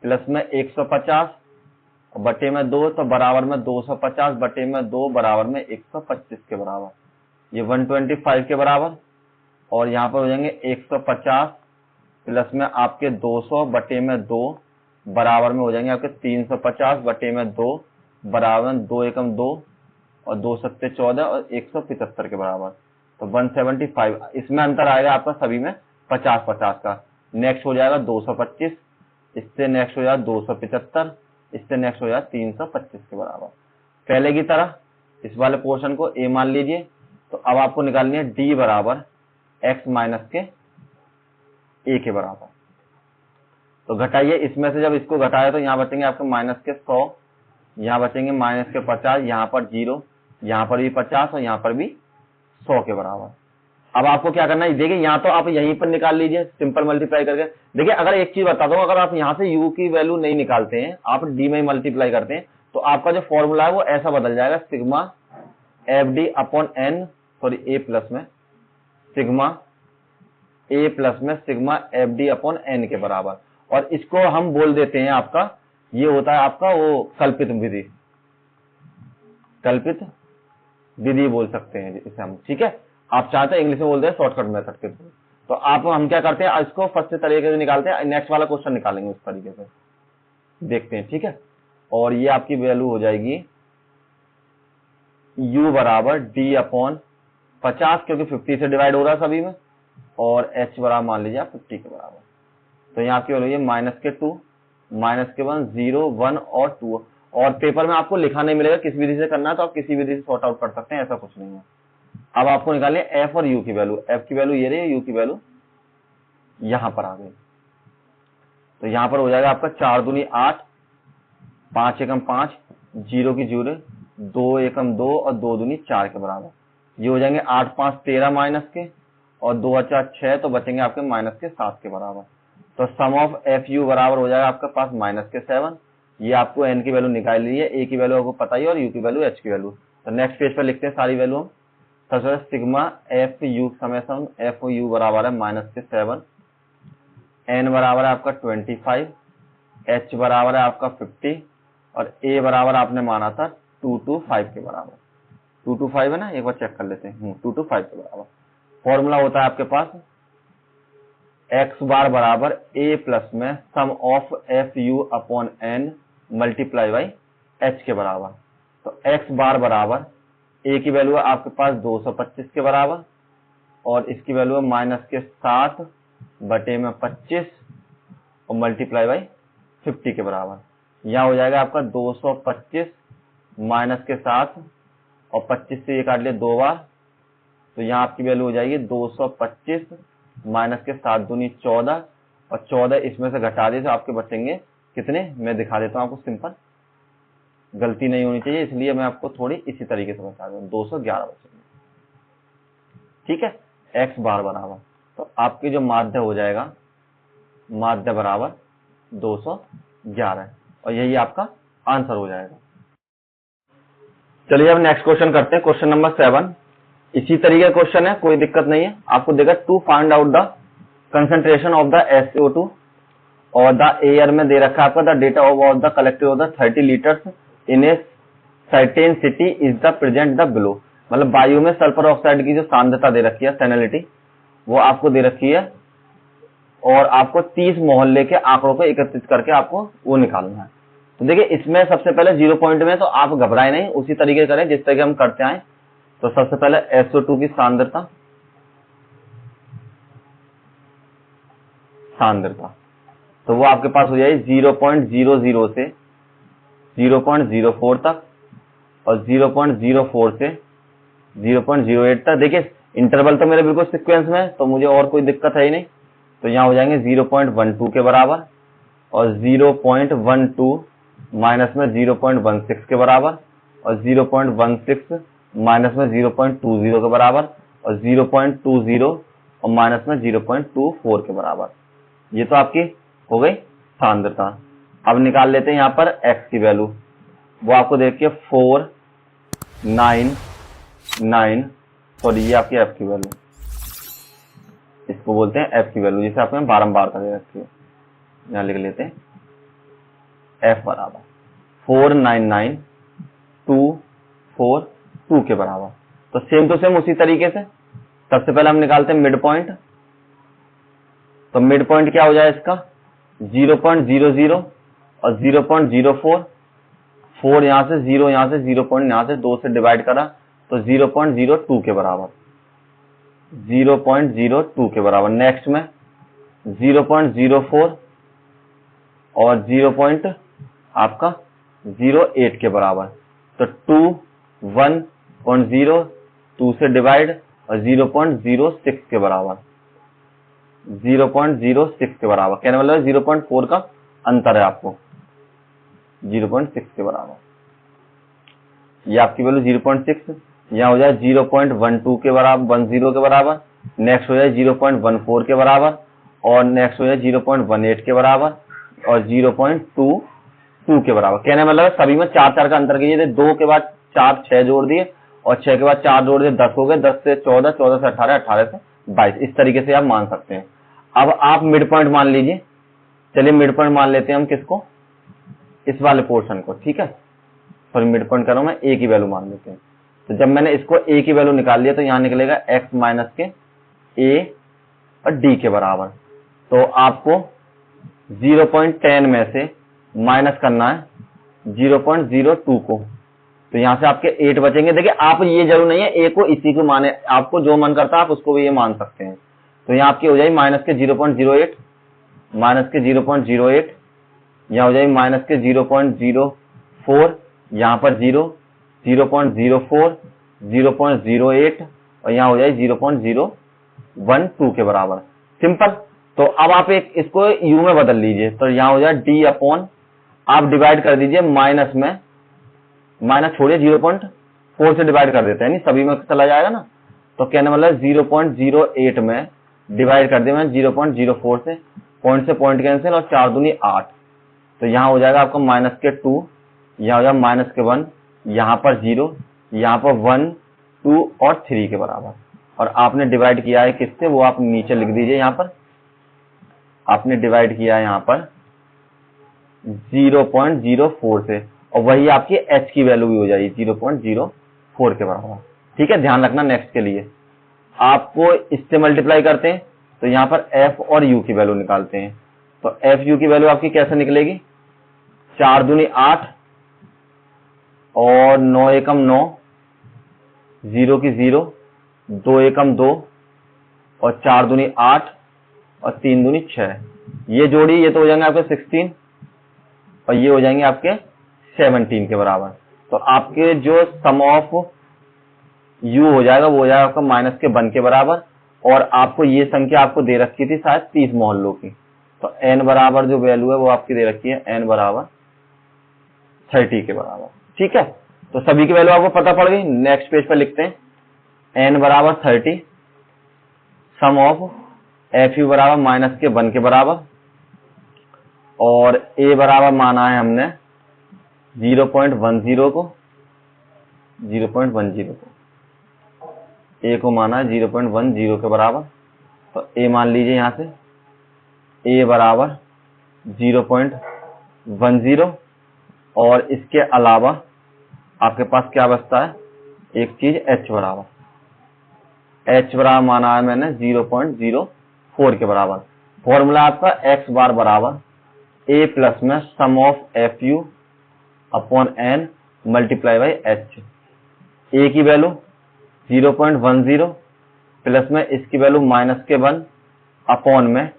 A: प्लस में 150 बटे में 2, तो बराबर में 250 बटे में 2 बराबर में 125 के बराबर। ये 125 के बराबर। और यहाँ पर हो जाएंगे 150 प्लस में आपके 200 बटे में 2 बराबर में हो जाएंगे आपके 350 बटे में 2 बराबर में 2 एकम 2 और 2 सत्ते 14 और 175 के बराबर। तो 175। इसमें अंतर आएगा आपका सभी में 50-50 का। नेक्स्ट हो जाएगा 225, इससे नेक्स्ट हो जाएगा 275, इससे नेक्स्ट हो जाएगा 325 के बराबर। पहले की तरह इस वाले पोर्शन को ए मान लीजिए। तो अब आपको निकालनी है डी बराबर x माइनस के a के बराबर। तो घटाइए, इसमें से जब इसको घटाया तो यहाँ बचेंगे आपके माइनस के 100, यहाँ बचेंगे माइनस के 50, यहाँ पर 0, यहाँ पर भी 50 और यहाँ पर भी 100 के बराबर। अब आपको क्या करना है, देखिए यहाँ तो आप यहीं पर निकाल लीजिए सिंपल मल्टीप्लाई करके। देखिए अगर एक चीज बता दूं, अगर आप यहाँ से u की वैल्यू नहीं निकालते हैं, आप d में मल्टीप्लाई करते हैं, तो आपका जो फॉर्मूला है वो ऐसा बदल जाएगा, sigma F D upon N, sorry A plus में सिग्मा ए प्लस में sigma F D upon N के बराबर। और इसको हम बोल देते हैं आपका, ये होता है आपका वो कल्पित विधि बोल सकते हैं इसे हम। ठीक है, आप चाहते हैं इंग्लिश में बोलते हैं शॉर्टकट मेथड के थ्रू। तो आप हम क्या करते हैं, इसको फर्स्ट तरीके से निकालते हैं, नेक्स्ट वाला क्वेश्चन निकालेंगे उस तरीके से, देखते हैं। ठीक है, और ये आपकी वैल्यू हो जाएगी u बराबर d अपॉन 50, क्योंकि 50 से डिवाइड हो रहा है सभी में, और h बराबर मान लीजिए आप 50 के बराबर। तो यहाँ आपकी वैल्यू माइनस के 2, माइनस के 1, 0, 1 और 2। और पेपर में आपको लिखा नहीं मिलेगा किस विधि से करना है, तो आप किसी विधि से सॉर्ट आउट कर सकते हैं, ऐसा कुछ नहीं है। अब आपको निकालिए f और u की वैल्यू। f की वैल्यू ये रही, u की वैल्यू यहां पर आ गई। तो यहां पर हो जाएगा आपका 4 दूनी 8, 5 एकम 5, 0 की 0, 2 एकम 2 और 2 दूनी 4 के बराबर। ये हो जाएंगे 8 5 13 माइनस के और 2 4 6, तो बचेंगे आपके माइनस के 7 के बराबर। तो सम ऑफ एफ यू बराबर हो जाएगा आपके पास माइनस के 7। ये आपको एन की वैल्यू निकाल ली है, ए की वैल्यू आपको पता ही और यू की वैल्यू, एच की वैल्यू। तो नेक्स्ट पेज पर लिखते हैं सारी वैल्यू हम। सबसे sigma f you summation F you बराबर है माइनस के 7, एन बराबर है आपका 25 H बराबर है आपका 50 और A बराबर आपने माना था 2 to 5 के बराबर। 2 to 5 है ना, एक बार चेक कर लेते हैं। 2 to 5 के बराबर। फॉर्मूला होता है आपके पास x बार बराबर a प्लस में sum of F you upon N multiply by h के बराबर। तो x बार बराबर a की वैल्यू है आपके पास 225 के बराबर और इसकी वैल्यू है -7 बटे में 25 और मल्टीप्लाई बाई 50 के बराबर। यहां हो जाएगा आपका 225 -7 और 25 से ये काट लिया 2 बार, तो यहाँ आपकी वैल्यू हो जाएगी 225 -7 दूनी 14 और 14 इसमें से घटा दिए तो आपके बचेंगे कितने, मैं दिखा देता हूँ आपको सिंपल, गलती नहीं होनी चाहिए इसलिए मैं आपको थोड़ी इसी तरीके से बता दूँ। 211 बचेंगे, ठीक है। x बार बराबर, तो आपकी जो माध्य हो जाएगा, माध्य बराबर 211 और यही आपका आंसर हो जाएगा। चलिए अब नेक्स्ट क्वेश्चन करते हैं, क्वेश्चन नंबर 7। इसी तरीके का क्वेश्चन है, कोई दिक्कत नहीं है। आपको देगा to find out the concentration of the SO2 और द एयर में दे रखा है आपका the data of the collective of the 30 litres in a certain city is the present the below. मतलब वायु में सल्फर ऑक्साइड की जो सांद्रता दे रखी है, सैलिनिटी, वो आपको दे रखी है और आपको 30 मोहल्ले के आंकड़ों को एकत्रित करके आपको वो निकालना है। तो देखिए इसमें सबसे पहले 0 पॉइंट में तो आप घबराए नहीं, उसी तरीके करें जिस तरीके हम करते आए। तो सबसे पहले SO2 की सांद्रता, तो वो आपके पास हो जाएगी 0.00 से 0.04 तक और 0.04 से 0.08 तक। देखिए इंटरवल तो मेरे बिल्कुल सीक्वेंस में है तो मुझे और कोई दिक्कत है ही नहीं। तो यहाँ हो जाएंगे 0.12 के बराबर और 0.12 माइनस में 0.16 के बराबर और 0.16 माइनस में 0.20 के बराबर और 0.20 और माइनस में 0.24 के बराबर। ये तो आपकी हो गई सांद्रता। अब निकाल लेते हैं यहाँ पर x की वैल्यू, वो आपको देखिए 499, सॉरी ये आपकी f की वैल्यू, इसको बोलते हैं f की वैल्यू, जिसे आपने बारंबार कर रखी है। यहाँ लिख लेते हैं f बराबर 499,242 के बराबर। तो सेम टू सेम उसी तरीके से सबसे पहले हम निकालते हैं मिड पॉइंट। तो मिड पॉइंट क्या हो जाए इसका 0.00 और 0.04, 4 यहां से 0 यहां से 0 पॉइंट यहां से 2 से डिवाइड करा तो 0.02 के बराबर, 0.02 के बराबर। नेक्स्ट में 0.04 और 0. आपका 08 के बराबर। तो 21.0 2 से डिवाइड और 0.06 के बराबर, 0.06 के बराबर। कहने वाला 0.4 का अंतर है आपको, 0.6 के बराबर। ये आपकी वैल्यू 0.6, यहाँ हो जाए 0.12 के बराबर, 10 के बराबर। नेक्स्ट हो जाए 0.14 के बराबर और नेक्स्ट हो जाए 0.18 के बराबर और 0.22 के बराबर। कहने वाला सभी में 4 का अंतर कीजिए। 2 के बाद 4 6 जोड़ दिए और 6 के बाद 4 जोड़ दिए 10 हो गए, 10 से 14, 14 से 18, 18 से 22। इस तरीके से आप मान सकते हैं। अब आप मिड पॉइंट मान लीजिए। चलिए मिड पॉइंट मान लेते हैं हम किसको, इस वाले पोर्शन को, ठीक है। सॉरी मिड पॉइंट कर रहा हूं मैं, ए की वैल्यू मान लेते हैं। तो जब मैंने इसको ए की वैल्यू निकाल लिया तो यहां निकलेगा x माइनस के ए और डी के बराबर। तो आपको 0.10 में से माइनस करना है 0.02 को, तो यहां से आपके 8 बचेंगे। देखिए आप ये जरूर नहीं है ए को इसी को माने, आपको जो मन करता है आप उसको भी ये मान सकते हैं। तो यहाँ आपकी हो जाएगी माइनस के 0.08, माइनस के 0.08, यहाँ हो जाएगी माइनस के 0.04, यहाँ पर 0.04, 0.08 और यहाँ हो जाएगी 0.012 के बराबर। सिंपल। तो अब आप एक इसको यू में बदल लीजिए। तो यहाँ हो जाए डी अपॉन, आप डिवाइड कर दीजिए माइनस में, माइनस छोड़िए 0.4 से डिवाइड कर देते हैं, नहीं सभी में चला जाएगा ना। तो कहने वाला 0.08 में डिवाइड कर दिया मैंने 0.04 से, पॉइंट से पॉइंट कैंसिल और 4 दूनी 8। तो यहाँ हो जाएगा आपका माइनस के 2, यहाँ हो जाएगा माइनस के 1, यहाँ पर 0, यहाँ पर 1, 2 और 3 के बराबर। और आपने डिवाइड किया है किससे, वो आप नीचे लिख दीजिए। यहाँ पर आपने डिवाइड किया है यहाँ पर 0.04 से, और वही आपकी h की वैल्यू भी हो जाएगी 0.04 के बराबर। ठीक है, ध्यान रखना। नेक्स्ट के लिए आपको इससे मल्टीप्लाई करते हैं तो यहाँ पर f और u की वैल्यू निकालते हैं। तो f u की वैल्यू आपकी कैसे निकलेगी, 4 दूनी 8 और 9 एकम 9, 0 की 0, 2 एकम 2 और 4 दूनी 8 और 3 दूनी 6। ये जोड़ी ये तो हो जाएंगे आपके 16 और ये हो जाएंगे आपके 17 के बराबर। तो आपके जो सम ऑफ u हो जाएगा वो हो जाएगा आपका माइनस के 1 के बराबर। और आपको ये संख्या आपको दे रखी थी शायद 30 मोहल्लों की, तो n बराबर जो वैल्यू है वो आपकी दे रखी है n बराबर 30 के बराबर। ठीक है, तो सभी की वैल्यू आपको पता पड़ गई। नेक्स्ट पेज पर लिखते हैं n बराबर 30, सम ऑफ एफ यू बराबर माइनस के 1 के बराबर, और a बराबर माना है हमने 0.10 को, 0.10 को, a को माना है 0.10 के बराबर। तो a मान लीजिए यहां से a बराबर 0.10, और इसके अलावा आपके पास क्या बचता है, एक चीज h बराबर, h बराबर माना है मैंने 0.04 के बराबर। फॉर्मूला आपका x बार बराबर a प्लस में sum of F you upon n multiply by h। a की वैल्यू 0.10 प्लस में इसकी वैल्यू माइनस के 1 अपॉन में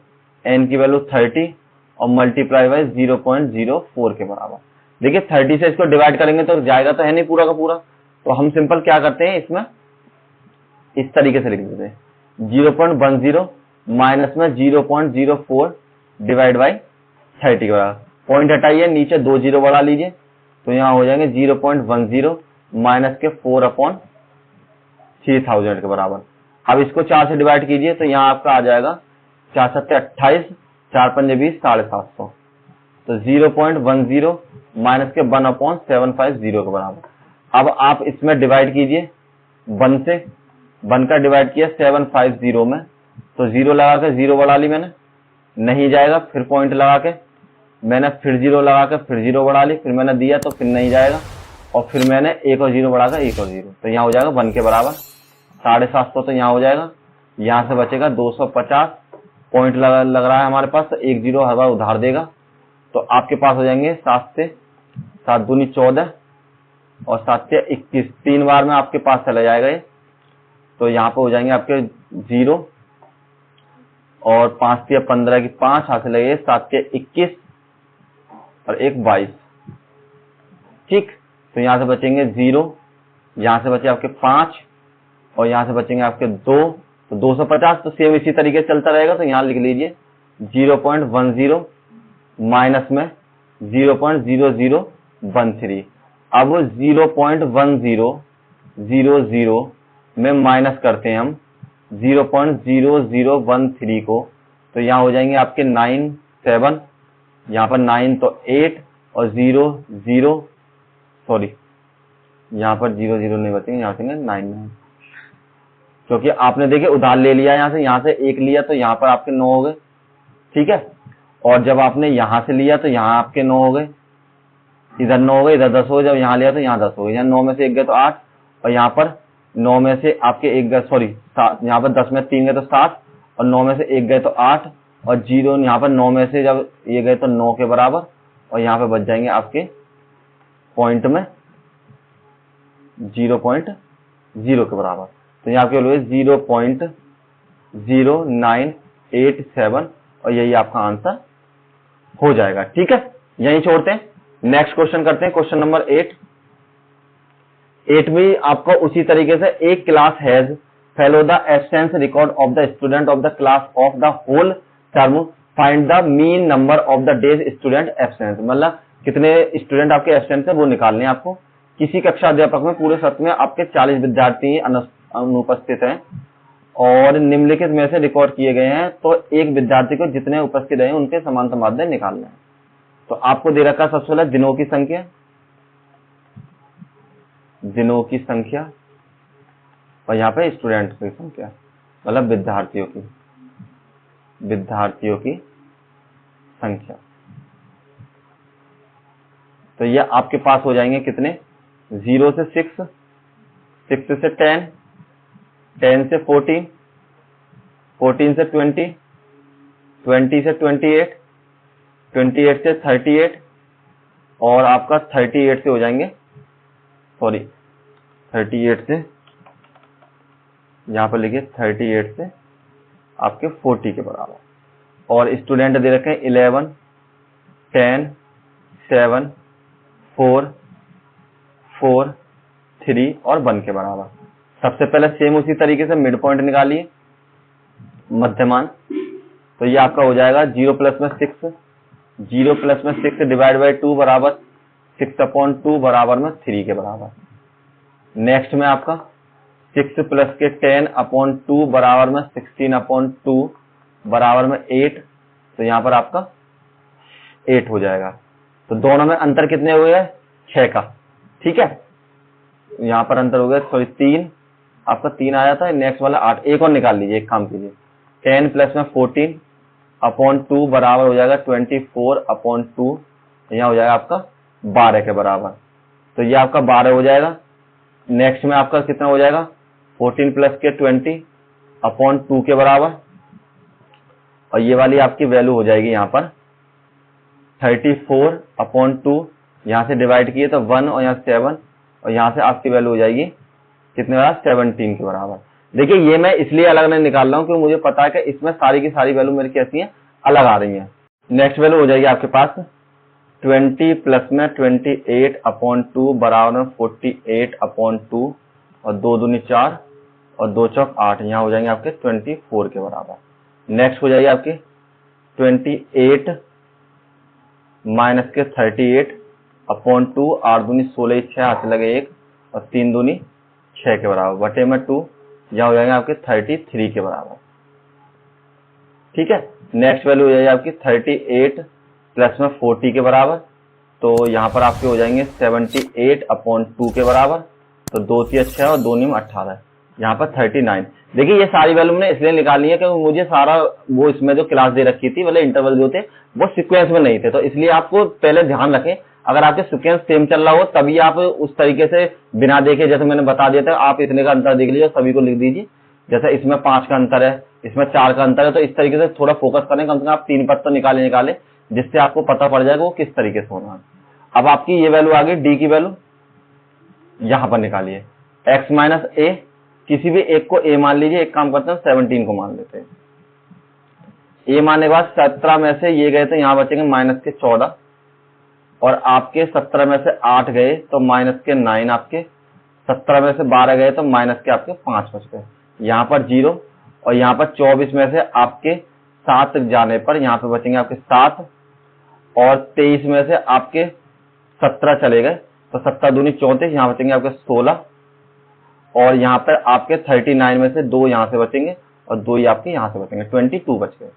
A: n की वैल्यू 30 और मल्टीप्लाई बाई 0.04 के बराबर। देखिए 30 से इसको डिवाइड करेंगे तो जाएगा तो है नहीं पूरा का पूरा, तो हम सिंपल क्या करते हैं इसमें इस तरीके से लिख देते हैं 0.10 माइनस में 0.04 डिवाइड बाई 30 के बराबर। पॉइंट हटाइए, नीचे 2 जीरो बढ़ा लीजिए, तो यहाँ हो जाएंगे 0.10 माइनस के 4 अपॉन 3000 के बराबर। अब इसको 4 से डिवाइड कीजिए तो यहाँ आपका आ जाएगा 4 सत्ते 28, 4 पंजे 20, 750। तो 0.10 माइनस के 1 अपॉन 750 के बराबर। अब आप इसमें डिवाइड कीजिए 1 से, 1 का डिवाइड किया 750 में, तो 0 लगा के 0 बढ़ा ली मैंने, नहीं जाएगा, फिर पॉइंट लगा के मैंने फिर 0 लगा के फिर 0 बढ़ा ली, फिर मैंने दिया तो फिर नहीं जाएगा, और फिर मैंने 1 और 0 बढ़ा कर 1 और 0, तो यहाँ हो जाएगा 1 के बराबर 750। तो यहाँ हो जाएगा, यहाँ से बचेगा 250। पॉइंट लग रहा है हमारे पास, तो 1 0 हर बार उधार देगा, तो आपके पास हो जाएंगे 7 से 7 दूनी 14 और 7 से 21, 3 बार में आपके पास चला जाएगा ये। तो यहाँ पे हो जाएंगे आपके 0 और 5 से 15 की 5 हाथ लगे, 7 से 21 और 1 22। ठीक, तो यहाँ से बचेंगे 0, यहाँ से बचे आपके 5 और यहाँ से बचेंगे आपके 2, तो 250। तो सेम इसी तरीके से चलता रहेगा। तो यहाँ लिख लीजिए 0.10 माइनस में 0.0013। अब 0.1000 में माइनस करते हैं हम 0.0013 को, तो यहाँ हो जाएंगे आपके 9 7, यहाँ पर 9 तो 8 और 0 0, सॉरी यहाँ पर 0 0 नहीं बचेंगे, यहाँ बचेंगे 9 9, क्योंकि आपने देखिए उधार ले लिया यहाँ से 1 लिया तो यहाँ पर आपके 9 हो गए। ठीक है, और जब आपने यहाँ से लिया तो यहाँ आपके 9 हो गए, इधर 9 हो गए, इधर 10 हो गए, जब यहाँ लिया तो यहाँ 10 हो गए। यहाँ 9 में से 1 गए तो 8, और यहाँ पर 9 में से आपके 1 गए, सॉरी 7, यहाँ पर 10 में 3 गए तो 7, और 9 में से 1 गए तो 8, और 0 यहाँ पर 9 में से जब ये गए तो 9 के बराबर, और यहाँ पे बच जाएंगे आपके पॉइंट में 0.0 के बराबर। तो यहाँ आपके वैल्यू 0.0987 और यही आपका आंसर हो जाएगा। ठीक है, यही छोड़ते हैं, नेक्स्ट क्वेश्चन करते हैं, क्वेश्चन नंबर 8। 8 भी आपको उसी तरीके से, एक class has follow the absence record of the student of the class of the whole term, find the mean number of the days student absence. मतलब कितने स्टूडेंट आपके एब्सेंट है वो निकालने हैं आपको। किसी कक्षा अध्यापक में पूरे सत्र में आपके 40 विद्यार्थी अनुपस्थित हैं और निम्नलिखित में से रिकॉर्ड किए गए हैं, तो एक विद्यार्थी को जितने उपस्थित रहे उनके समान समाधान निकालना है। तो आपको दे रखा सबसे पहले दिनों की संख्या, और यहाँ पे स्टूडेंट की संख्या, मतलब विद्यार्थियों की संख्या। तो ये आपके पास हो जाएंगे कितने, 0 से 6, 6 से 10, 10 से 14, 14 से 20, 20 से 28, 28 से 38, और आपका 38 से हो जाएंगे, सॉरी 38 से, यहाँ पर लिखिए 38 से आपके 40 के बराबर। और स्टूडेंट दे रखे हैं 11, 10, 7, 4, 4, 3 और 1 के बराबर। सबसे पहले सेम उसी तरीके से मिड पॉइंट निकालिए, मध्यमान। तो ये आपका हो जाएगा 0 प्लस में 6, 0 प्लस में 6 डिवाइड बाई 2 बराबर 6/2 बराबर में 3 के बराबर। नेक्स्ट में आपका 6 प्लस के 10/2 बराबर में 16/2 बराबर में 8। तो यहाँ पर आपका 8 हो जाएगा। तो दोनों में अंतर कितने हो गए, 6 का, ठीक है। यहाँ पर अंतर हो गया, सॉरी 3, आपका 3 आया था, नेक्स्ट वाला 8। एक और निकाल लीजिए, एक काम कीजिए, 10 प्लस में 14/2 बराबर हो जाएगा 24/2, यहाँ हो जाएगा आपका 12 के बराबर। तो ये आपका 12 हो जाएगा। नेक्स्ट में आपका कितना हो जाएगा, 14 प्लस के 20/2 के बराबर, और ये वाली आपकी वैल्यू हो जाएगी यहाँ पर 34/2, यहाँ से डिवाइड किए तो 1 और यहाँ 7, और यहाँ से आपकी वैल्यू हो जाएगी कितने बराबर, 17 के बराबर। देखिए ये मैं इसलिए अलग नहीं निकाल रहा हूँ क्योंकि मुझे पता है कि इसमें सारी की सारी वैल्यू मेरी कैसी है, अलग आ रही है। नेक्स्ट वैल्यू हो जाएगी आपके पास 20 प्लस में 28/2 बराबर 48/2, और 2 दूनी 4 और 2 चौक 8, यहाँ हो जाएंगे आपके 24 के बराबर। नेक्स्ट हो जाएगी आपकी 28 माइनस के 38/2, 8 दूनी 16, 6 हाथ लगे 1, और 3 दूनी 6 के बराबर बटे में 2, यहाँ हो जाएंगे आपके 33 के बराबर, ठीक है। नेक्स्ट वैल्यू हो जाएगी आपकी 38 प्लस में 40 के बराबर, तो यहाँ पर आपके हो जाएंगे 78/2 के बराबर। तो 2 3 6 और 2 9 18, यहाँ पर 39। देखिए ये सारी वैल्यू मैंने इसलिए निकाली है क्योंकि मुझे सारा वो इसमें जो क्लास दे रखी थी, मतलब इंटरवल जो थे वो सीक्वेंस में नहीं थे, तो इसलिए आपको पहले ध्यान रखें, अगर आपके सीक्वेंस सेम चल रहा हो तभी आप उस तरीके से बिना देखे, जैसे मैंने बता दिया था, आप इतने का अंतर देख लीजिए, सभी को लिख दीजिए। जैसे इसमें 5 का अंतर है, इसमें 4 का अंतर है, तो इस तरीके से थोड़ा फोकस करें, कम से कम आप 3 पद तो निकाले, जिससे आपको पता पड़ जाएगा वो किस तरीके से होना है। अब आपकी ये वैल्यू आ गई, डी की वैल्यू यहां पर निकालिए, x माइनस ए, किसी भी एक को a मान लीजिए। एक काम करते हैं 17 को मान लेते हैं। a मानने के बाद 17 में से ये गए तो यहाँ बचेंगे माइनस के 14, और आपके 17 में से 8 गए तो माइनस के 9, आपके 17 में से 12 गए तो माइनस के आपके 5 बच गए, यहाँ पर 0, और यहाँ पर 24 में से आपके 7 जाने पर यहाँ पे बचेंगे आपके 7, और 23 में से आपके 17 चले गए तो 17 दूनी 34, यहाँ बचेंगे आपके 16, और यहाँ पर आपके 39 में से 2 यहाँ से बचेंगे और 2 ही आपके यहाँ से बचेंगे, 22 बच गए,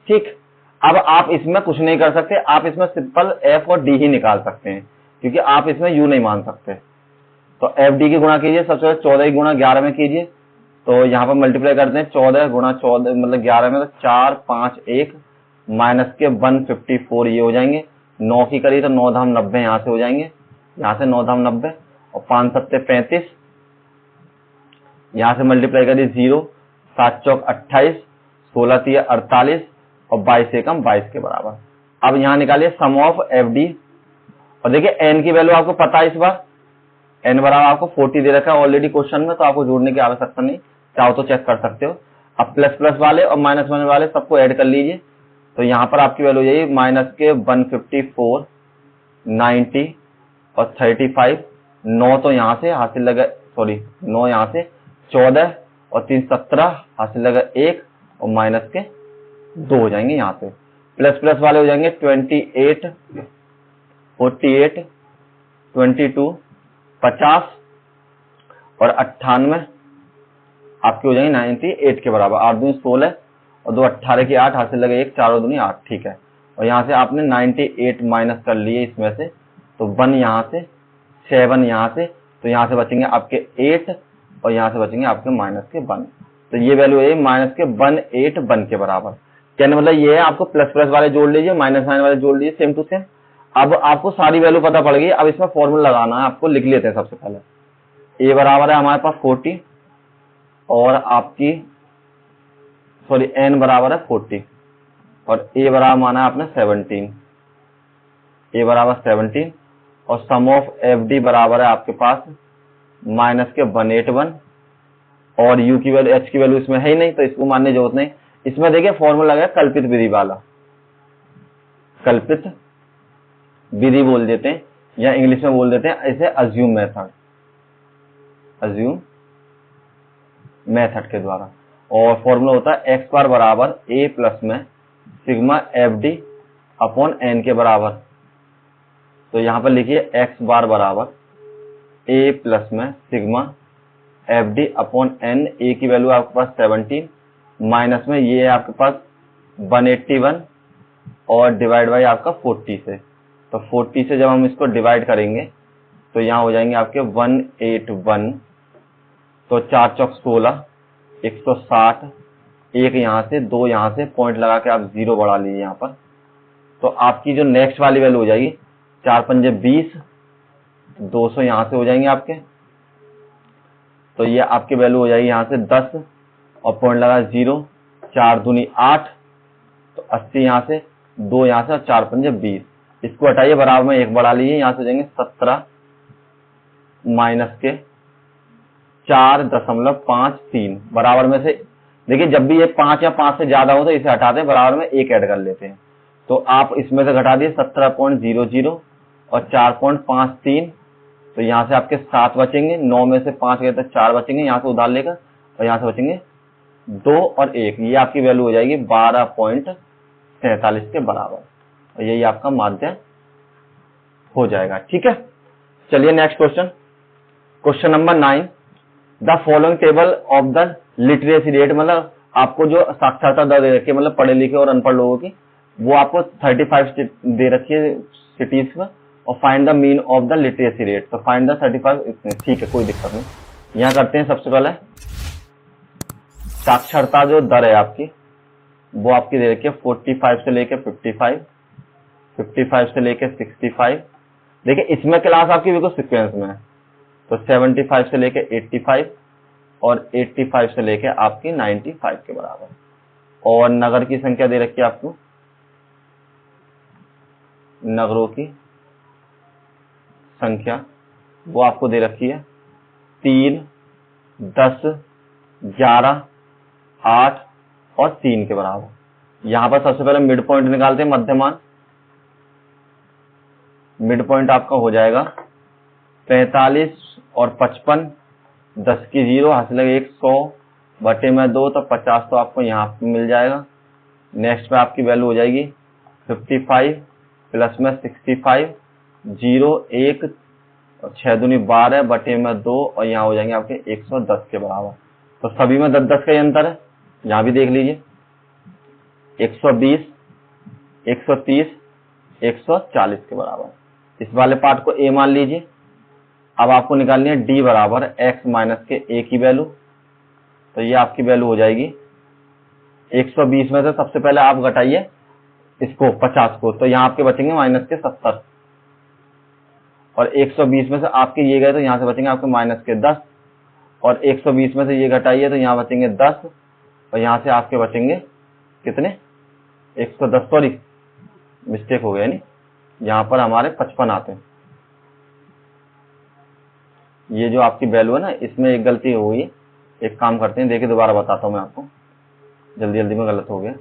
A: ठीक। अब आप इसमें कुछ नहीं कर सकते, आप इसमें सिंपल f और d ही निकाल सकते हैं, क्योंकि आप इसमें u नहीं मान सकते। तो f d की गुणा कीजिए, सबसे पहले 14 की गुणा 11 में कीजिए, तो यहाँ पर मल्टीप्लाई करते हैं 14 गुणा 14 मतलब 11 में, तो 4 5 1 माइनस के 154 ये हो जाएंगे। 9 की करी तो 9 धाम 90 यहाँ से हो जाएंगे, यहाँ से 9 धाम 90, और 5 सत्ते 35, यहाँ से मल्टीप्लाई करिए 0, 7 चौक 28, 16 3 48, और 22 एकम 22 के बराबर। अब यहाँ निकालिए सम ऑफ एफ डी, और देखिए n की वैल्यू आपको पता है, इस बार n बराबर आपको 40 दे रखा है ऑलरेडी क्वेश्चन में, तो आपको जोड़ने की आवश्यकता नहीं, चाहो तो चेक कर सकते हो। अब प्लस प्लस वाले और माइनस माइनस वाले सबको ऐड कर लीजिए, तो यहाँ पर आपकी वैल्यू हो जाएगी माइनस के 154, 90 और 35, 9 तो यहाँ से हासिल लगा, सॉरी 9 यहाँ से, 14 और 3 17 हासिल लगा 1, और माइनस के 2 हो जाएंगे यहाँ से। प्लस प्लस वाले हो जाएंगे 28, 48, 22, 50 और 98 आपकी हो जाएंगे 98 के बराबर। 8 दूनी 16 और 2 18 की 8 हासिल लगे 1, 4 दूनी 8, ठीक है। और यहाँ से आपने 98 माइनस कर लिए इसमें से, तो 1 यहाँ से, 7 यहाँ से, तो यहाँ से बचेंगे आपके 8, और यहाँ से बचेंगे आपके माइनस के 1। तो ये वैल्यू है माइनस के 1 के बराबर। कहने मतलब ये है, आपको प्लस प्लस वाले जोड़ लीजिए, माइनस माइनस वाले जोड़ लीजिए, सेम टू सेम। अब आपको सारी वैल्यू पता पड़ गई, अब इसमें फॉर्मूला लगाना है आपको, लिख लेते हैं सबसे पहले। ए बराबर है हमारे पास 40 और आपकी सॉरी एन बराबर है 40 और ए बराबर माना है आपने 17, ए बराबर 17 और सम ऑफ एफ डी बराबर है आपके पास माइनस के 181 और यू की वैल्यू एच की वैल्यू इसमें है ही नहीं तो इसको मानने की जरूरत नहीं। इसमें देखिए फॉर्मूला लगा कल्पित विधि वाला, कल्पित विधि बोल देते हैं या इंग्लिश में बोल देते हैं इसे अज्यूम मेथड, अज्यूम मेथड के द्वारा। और फॉर्मूला होता है एक्स बार बराबर ए प्लस में sigma F D upon N के बराबर। तो यहां पर लिखिए एक्स बार बराबर ए प्लस में sigma F D upon N, A की वैल्यू आपके पास 17 माइनस में ये है आपके पास 181 और डिवाइड बाई आपका 40 से। तो 40 से जब हम इसको डिवाइड करेंगे तो यहाँ हो जाएंगे आपके 181, तो 4 चौक 16, 160, एक यहाँ से, दो यहाँ से, पॉइंट लगा के आप 0 बढ़ा लीजिए यहाँ पर। तो आपकी जो नेक्स्ट वाली वैल्यू हो जाएगी 4 पंजे 20, 200 यहाँ से हो जाएंगे आपके। तो ये आपकी वैल्यू हो जाएगी यहाँ से 10 और पॉइंट लगा 0, 4 दूनी 8, तो 80 यहाँ से, 2 यहाँ से और 4 पंजे 20। इसको हटाइए बराबर में 1 बढ़ा लीजिए, यहाँ से हो जाएंगे 17 माइनस के 4.53 बराबर में से। देखिए जब भी ये 5 या 5 से ज्यादा हो तो इसे हटा दें, बराबर में 1 ऐड कर लेते हैं। तो आप इसमें से घटा दिए 17.00 और 4.53, तो यहाँ से आपके 7 बचेंगे, 9 में से 5 गए तो 4 बचेंगे, यहाँ से उधार लेकर, और यहाँ से बचेंगे 2 और 1। ये आपकी वैल्यू हो जाएगी 12.47 के बराबर, और यही आपका माध्य हो जाएगा। ठीक है, चलिए next question, question number 9। The following table of the literacy rate, मतलब आपको जो साक्षरता दर दे रखी है, मतलब पढ़े लिखे और अनपढ़ लोगों की, वो आपको 35 दे रखी है सिटीज में, और find the mean of the literacy rate. तो फाइंड द 35, ठीक है कोई दिक्कत नहीं। यहाँ करते हैं सबसे पहले साक्षरता जो दर है आपकी, वो आपकी दे रखी है 45 से लेके 55, 55 से लेके 65। देखिए इसमें क्लास आपकी बिल्कुल सिक्वेंस में है, तो 75 से लेके 85 और 85 से लेके आपकी 95 के बराबर। और नगर की संख्या दे रखी है आपको, नगरों की संख्या वो आपको दे रखी है 3, 10, 11, 8 और 3 के बराबर। यहां पर सबसे पहले मिड पॉइंट निकालते हैं, मध्यमान। मिड पॉइंट आपका हो जाएगा 45 और 55, 10 की 0 हासिल है 100 बटे में 2, तो 50 तो आपको यहाँ पे मिल जाएगा। नेक्स्ट पे आपकी वैल्यू हो जाएगी 55 प्लस में 65, 0, 1, 6 दूनी 12 बटे में 2, और यहाँ हो जाएंगे आपके 110 के बराबर। तो सभी में 10-10 का ही अंतर है, यहाँ भी देख लीजिए 120, 130, 140 के बराबर। इस वाले पार्ट को ए मान लीजिए। अब आपको निकालनी है डी बराबर एक्स माइनस के ए की वैल्यू। तो ये आपकी वैल्यू हो जाएगी 120 में से सबसे पहले आप घटाइए इसको 50 को, तो यहाँ आपके बचेंगे माइनस के 70, और 120 में से आपके ये गए तो यहाँ से बचेंगे आपके माइनस के 10, और 120 में से ये घटाइए तो यहाँ बचेंगे 10, और यहाँ से आपके बचेंगे कितने 110, सॉरी मिस्टेक हो गया, नहीं यहाँ पर हमारे 55 आते हैं। ये जो आपकी वैल्यू है ना, इसमें एक गलती हो गई है, एक काम करते हैं, देखिए दोबारा बताता हूं मैं आपको, जल्दी जल्दी में गलत हो गया।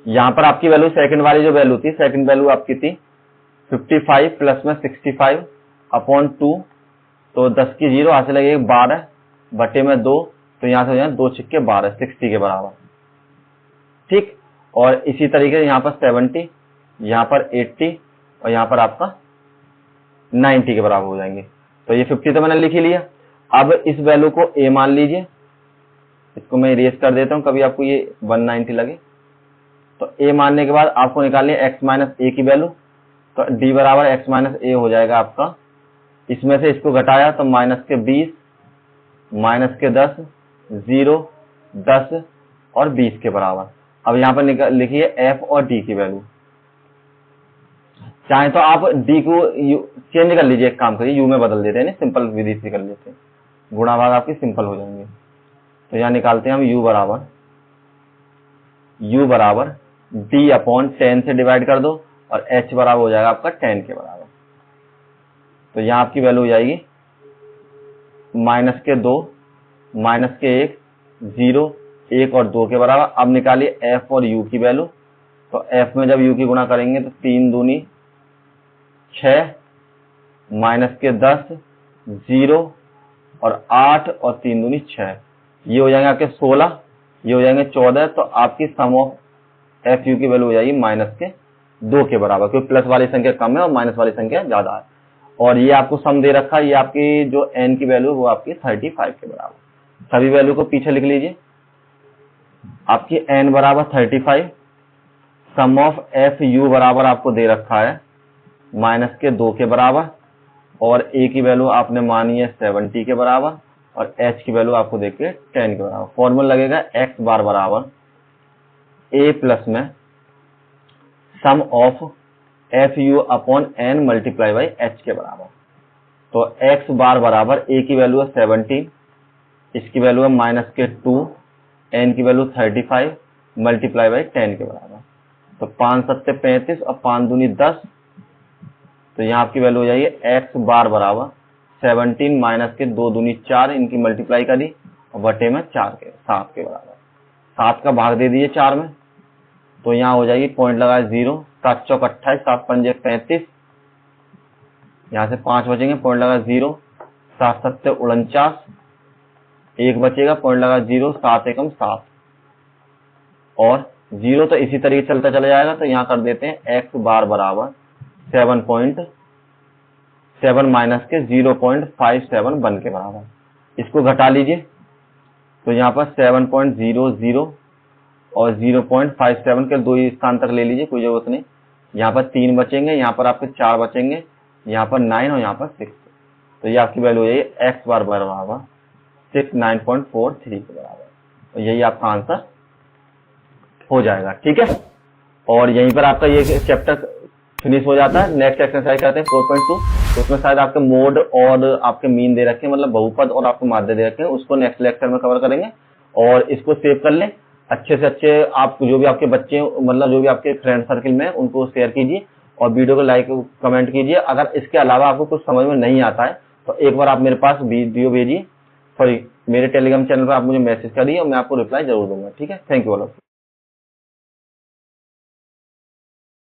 A: यहाँ पर आपकी वैल्यू सेकंड वाली जो वैल्यू थी, सेकंड वैल्यू आपकी थी 55 प्लस में 65 अपॉन 2, तो 10 की 0 हासिल लगेगी 12 बटे में 2, तो यहाँ से हो जाए 2 छिक्के 12, 60 के बराबर। ठीक, और इसी तरीके से यहाँ पर 70, यहाँ पर 80 और यहाँ पर आपका 90 के बराबर हो जाएंगे। तो ये 50 तो मैंने लिख ही लिया। अब इस वैल्यू को ए मान लीजिए, इसको मैं इरेज कर देता हूं कभी आपको ये 190 लगे। तो ए मानने के बाद आपको निकालनी है एक्स माइनस ए की वैल्यू, तो डी बराबर एक्स माइनस ए हो जाएगा आपका। इसमें से इसको घटाया तो माइनस के 20, माइनस के 10, 0, 10 और 20 के बराबर। अब यहाँ पर लिखिए एफ और डी की वैल्यू। चाहे तो आप डी को चेंज कर लीजिए, एक काम करिए यू में बदल देते हैं, सिंपल विधि से कर लेते हैं, गुणा भाग आपकी सिंपल हो जाएंगे। तो यहाँ निकालते हैं हम u बराबर d अपॉन 10 से डिवाइड कर दो और h बराबर हो जाएगा आपका 10 के बराबर। तो यहाँ आपकी वैल्यू हो जाएगी -2 -1 0 1 और 2 के बराबर। अब निकालिए f और u की वैल्यू। तो f में जब u की गुणा करेंगे तो 3 दूनी 6 -10 0 और 8 और 3 दूनी 6, ये हो जाएंगे आपके 16, ये हो जाएंगे 14। तो आपकी सम ऑफ एफ यू की वैल्यू हो जाएगी -2 के बराबर, क्योंकि प्लस वाली संख्या कम है और माइनस वाली संख्या ज्यादा है। और ये आपको सम दे रखा है, ये आपकी जो n की वैल्यू वो आपकी 35 के बराबर। सभी वैल्यू को पीछे लिख लीजिए। आपकी n बराबर 35, सम ऑफ एफ यू बराबर आपको दे रखा है -2 के बराबर, और a की वैल्यू आपने मानी है 70 के बराबर, और h की वैल्यू आपको देखिए 10 के बराबर। फॉर्मूला लगेगा x बार बराबर a प्लस में sum of F you upon n multiply by h के बराबर। तो x बार बराबर a की वैल्यू है 17, इसकी वैल्यू है -2, n की वैल्यू 35 मल्टीप्लाई बाई 10 के बराबर। तो 5 7 35 और 5 दूनी 10। तो यहाँ आपकी वैल्यू हो जाएगी x बार बराबर 17 माइनस के 2 दूनी 4, इनकी मल्टीप्लाई करी और बटे में 7 के बराबर। 7 का भाग दे दीजिए 4 में, तो यहाँ हो जाएगी पॉइंट लगाए 0, 7 चौक 28, 7 पंजे 35, यहाँ से 5 बचेंगे, पॉइंट लगा 0, 7 7 49, 1 बचेगा, पॉइंट लगा 0, 7 एकम 7 और 0 तो इसी तरीके चलता चला जाएगा। तो यहाँ कर देते हैं x बार बराबर 7 माइनस के 0.57 के बराबर। इसको घटा लीजिए, तो यहाँ पर 7.00 और 0.57 के 2 ही स्थान तक ले लीजिए, कोई जरूरत नहीं। यहाँ पर 3 बचेंगे, यहाँ पर आपके 4 बचेंगे, यहाँ पर 9 और यहाँ पर 6। तो ये आपकी वैल्यू है x बार बराबर 69.43 के बराबर। तो यही आपका आंसर हो जाएगा, ठीक है। और यहीं पर आपका ये चैप्टर फिनिश हो जाता है। नेक्स्ट एक्सरसाइज करते हैं 4.2। तो उसमें शायद आपके मोड और आपके मीन दे रखे हैं, मतलब बहुपद और आपको माध्य दे रखे हैं, उसको नेक्स्ट लेक्चर में कवर करेंगे। और इसको सेव कर लें अच्छे से अच्छे, आप जो भी आपके बच्चे मतलब जो भी आपके फ्रेंड सर्किल में उनको शेयर कीजिए और वीडियो को लाइक कमेंट कीजिए। अगर इसके अलावा आपको कुछ समझ में नहीं आता है तो एक बार आप मेरे पास वीडियो भेजिए, सॉरी मेरे टेलीग्राम चैनल पर आप मुझे मैसेज करिए और मैं आपको रिप्लाई जरूर दूंगा, ठीक है। Thank you all.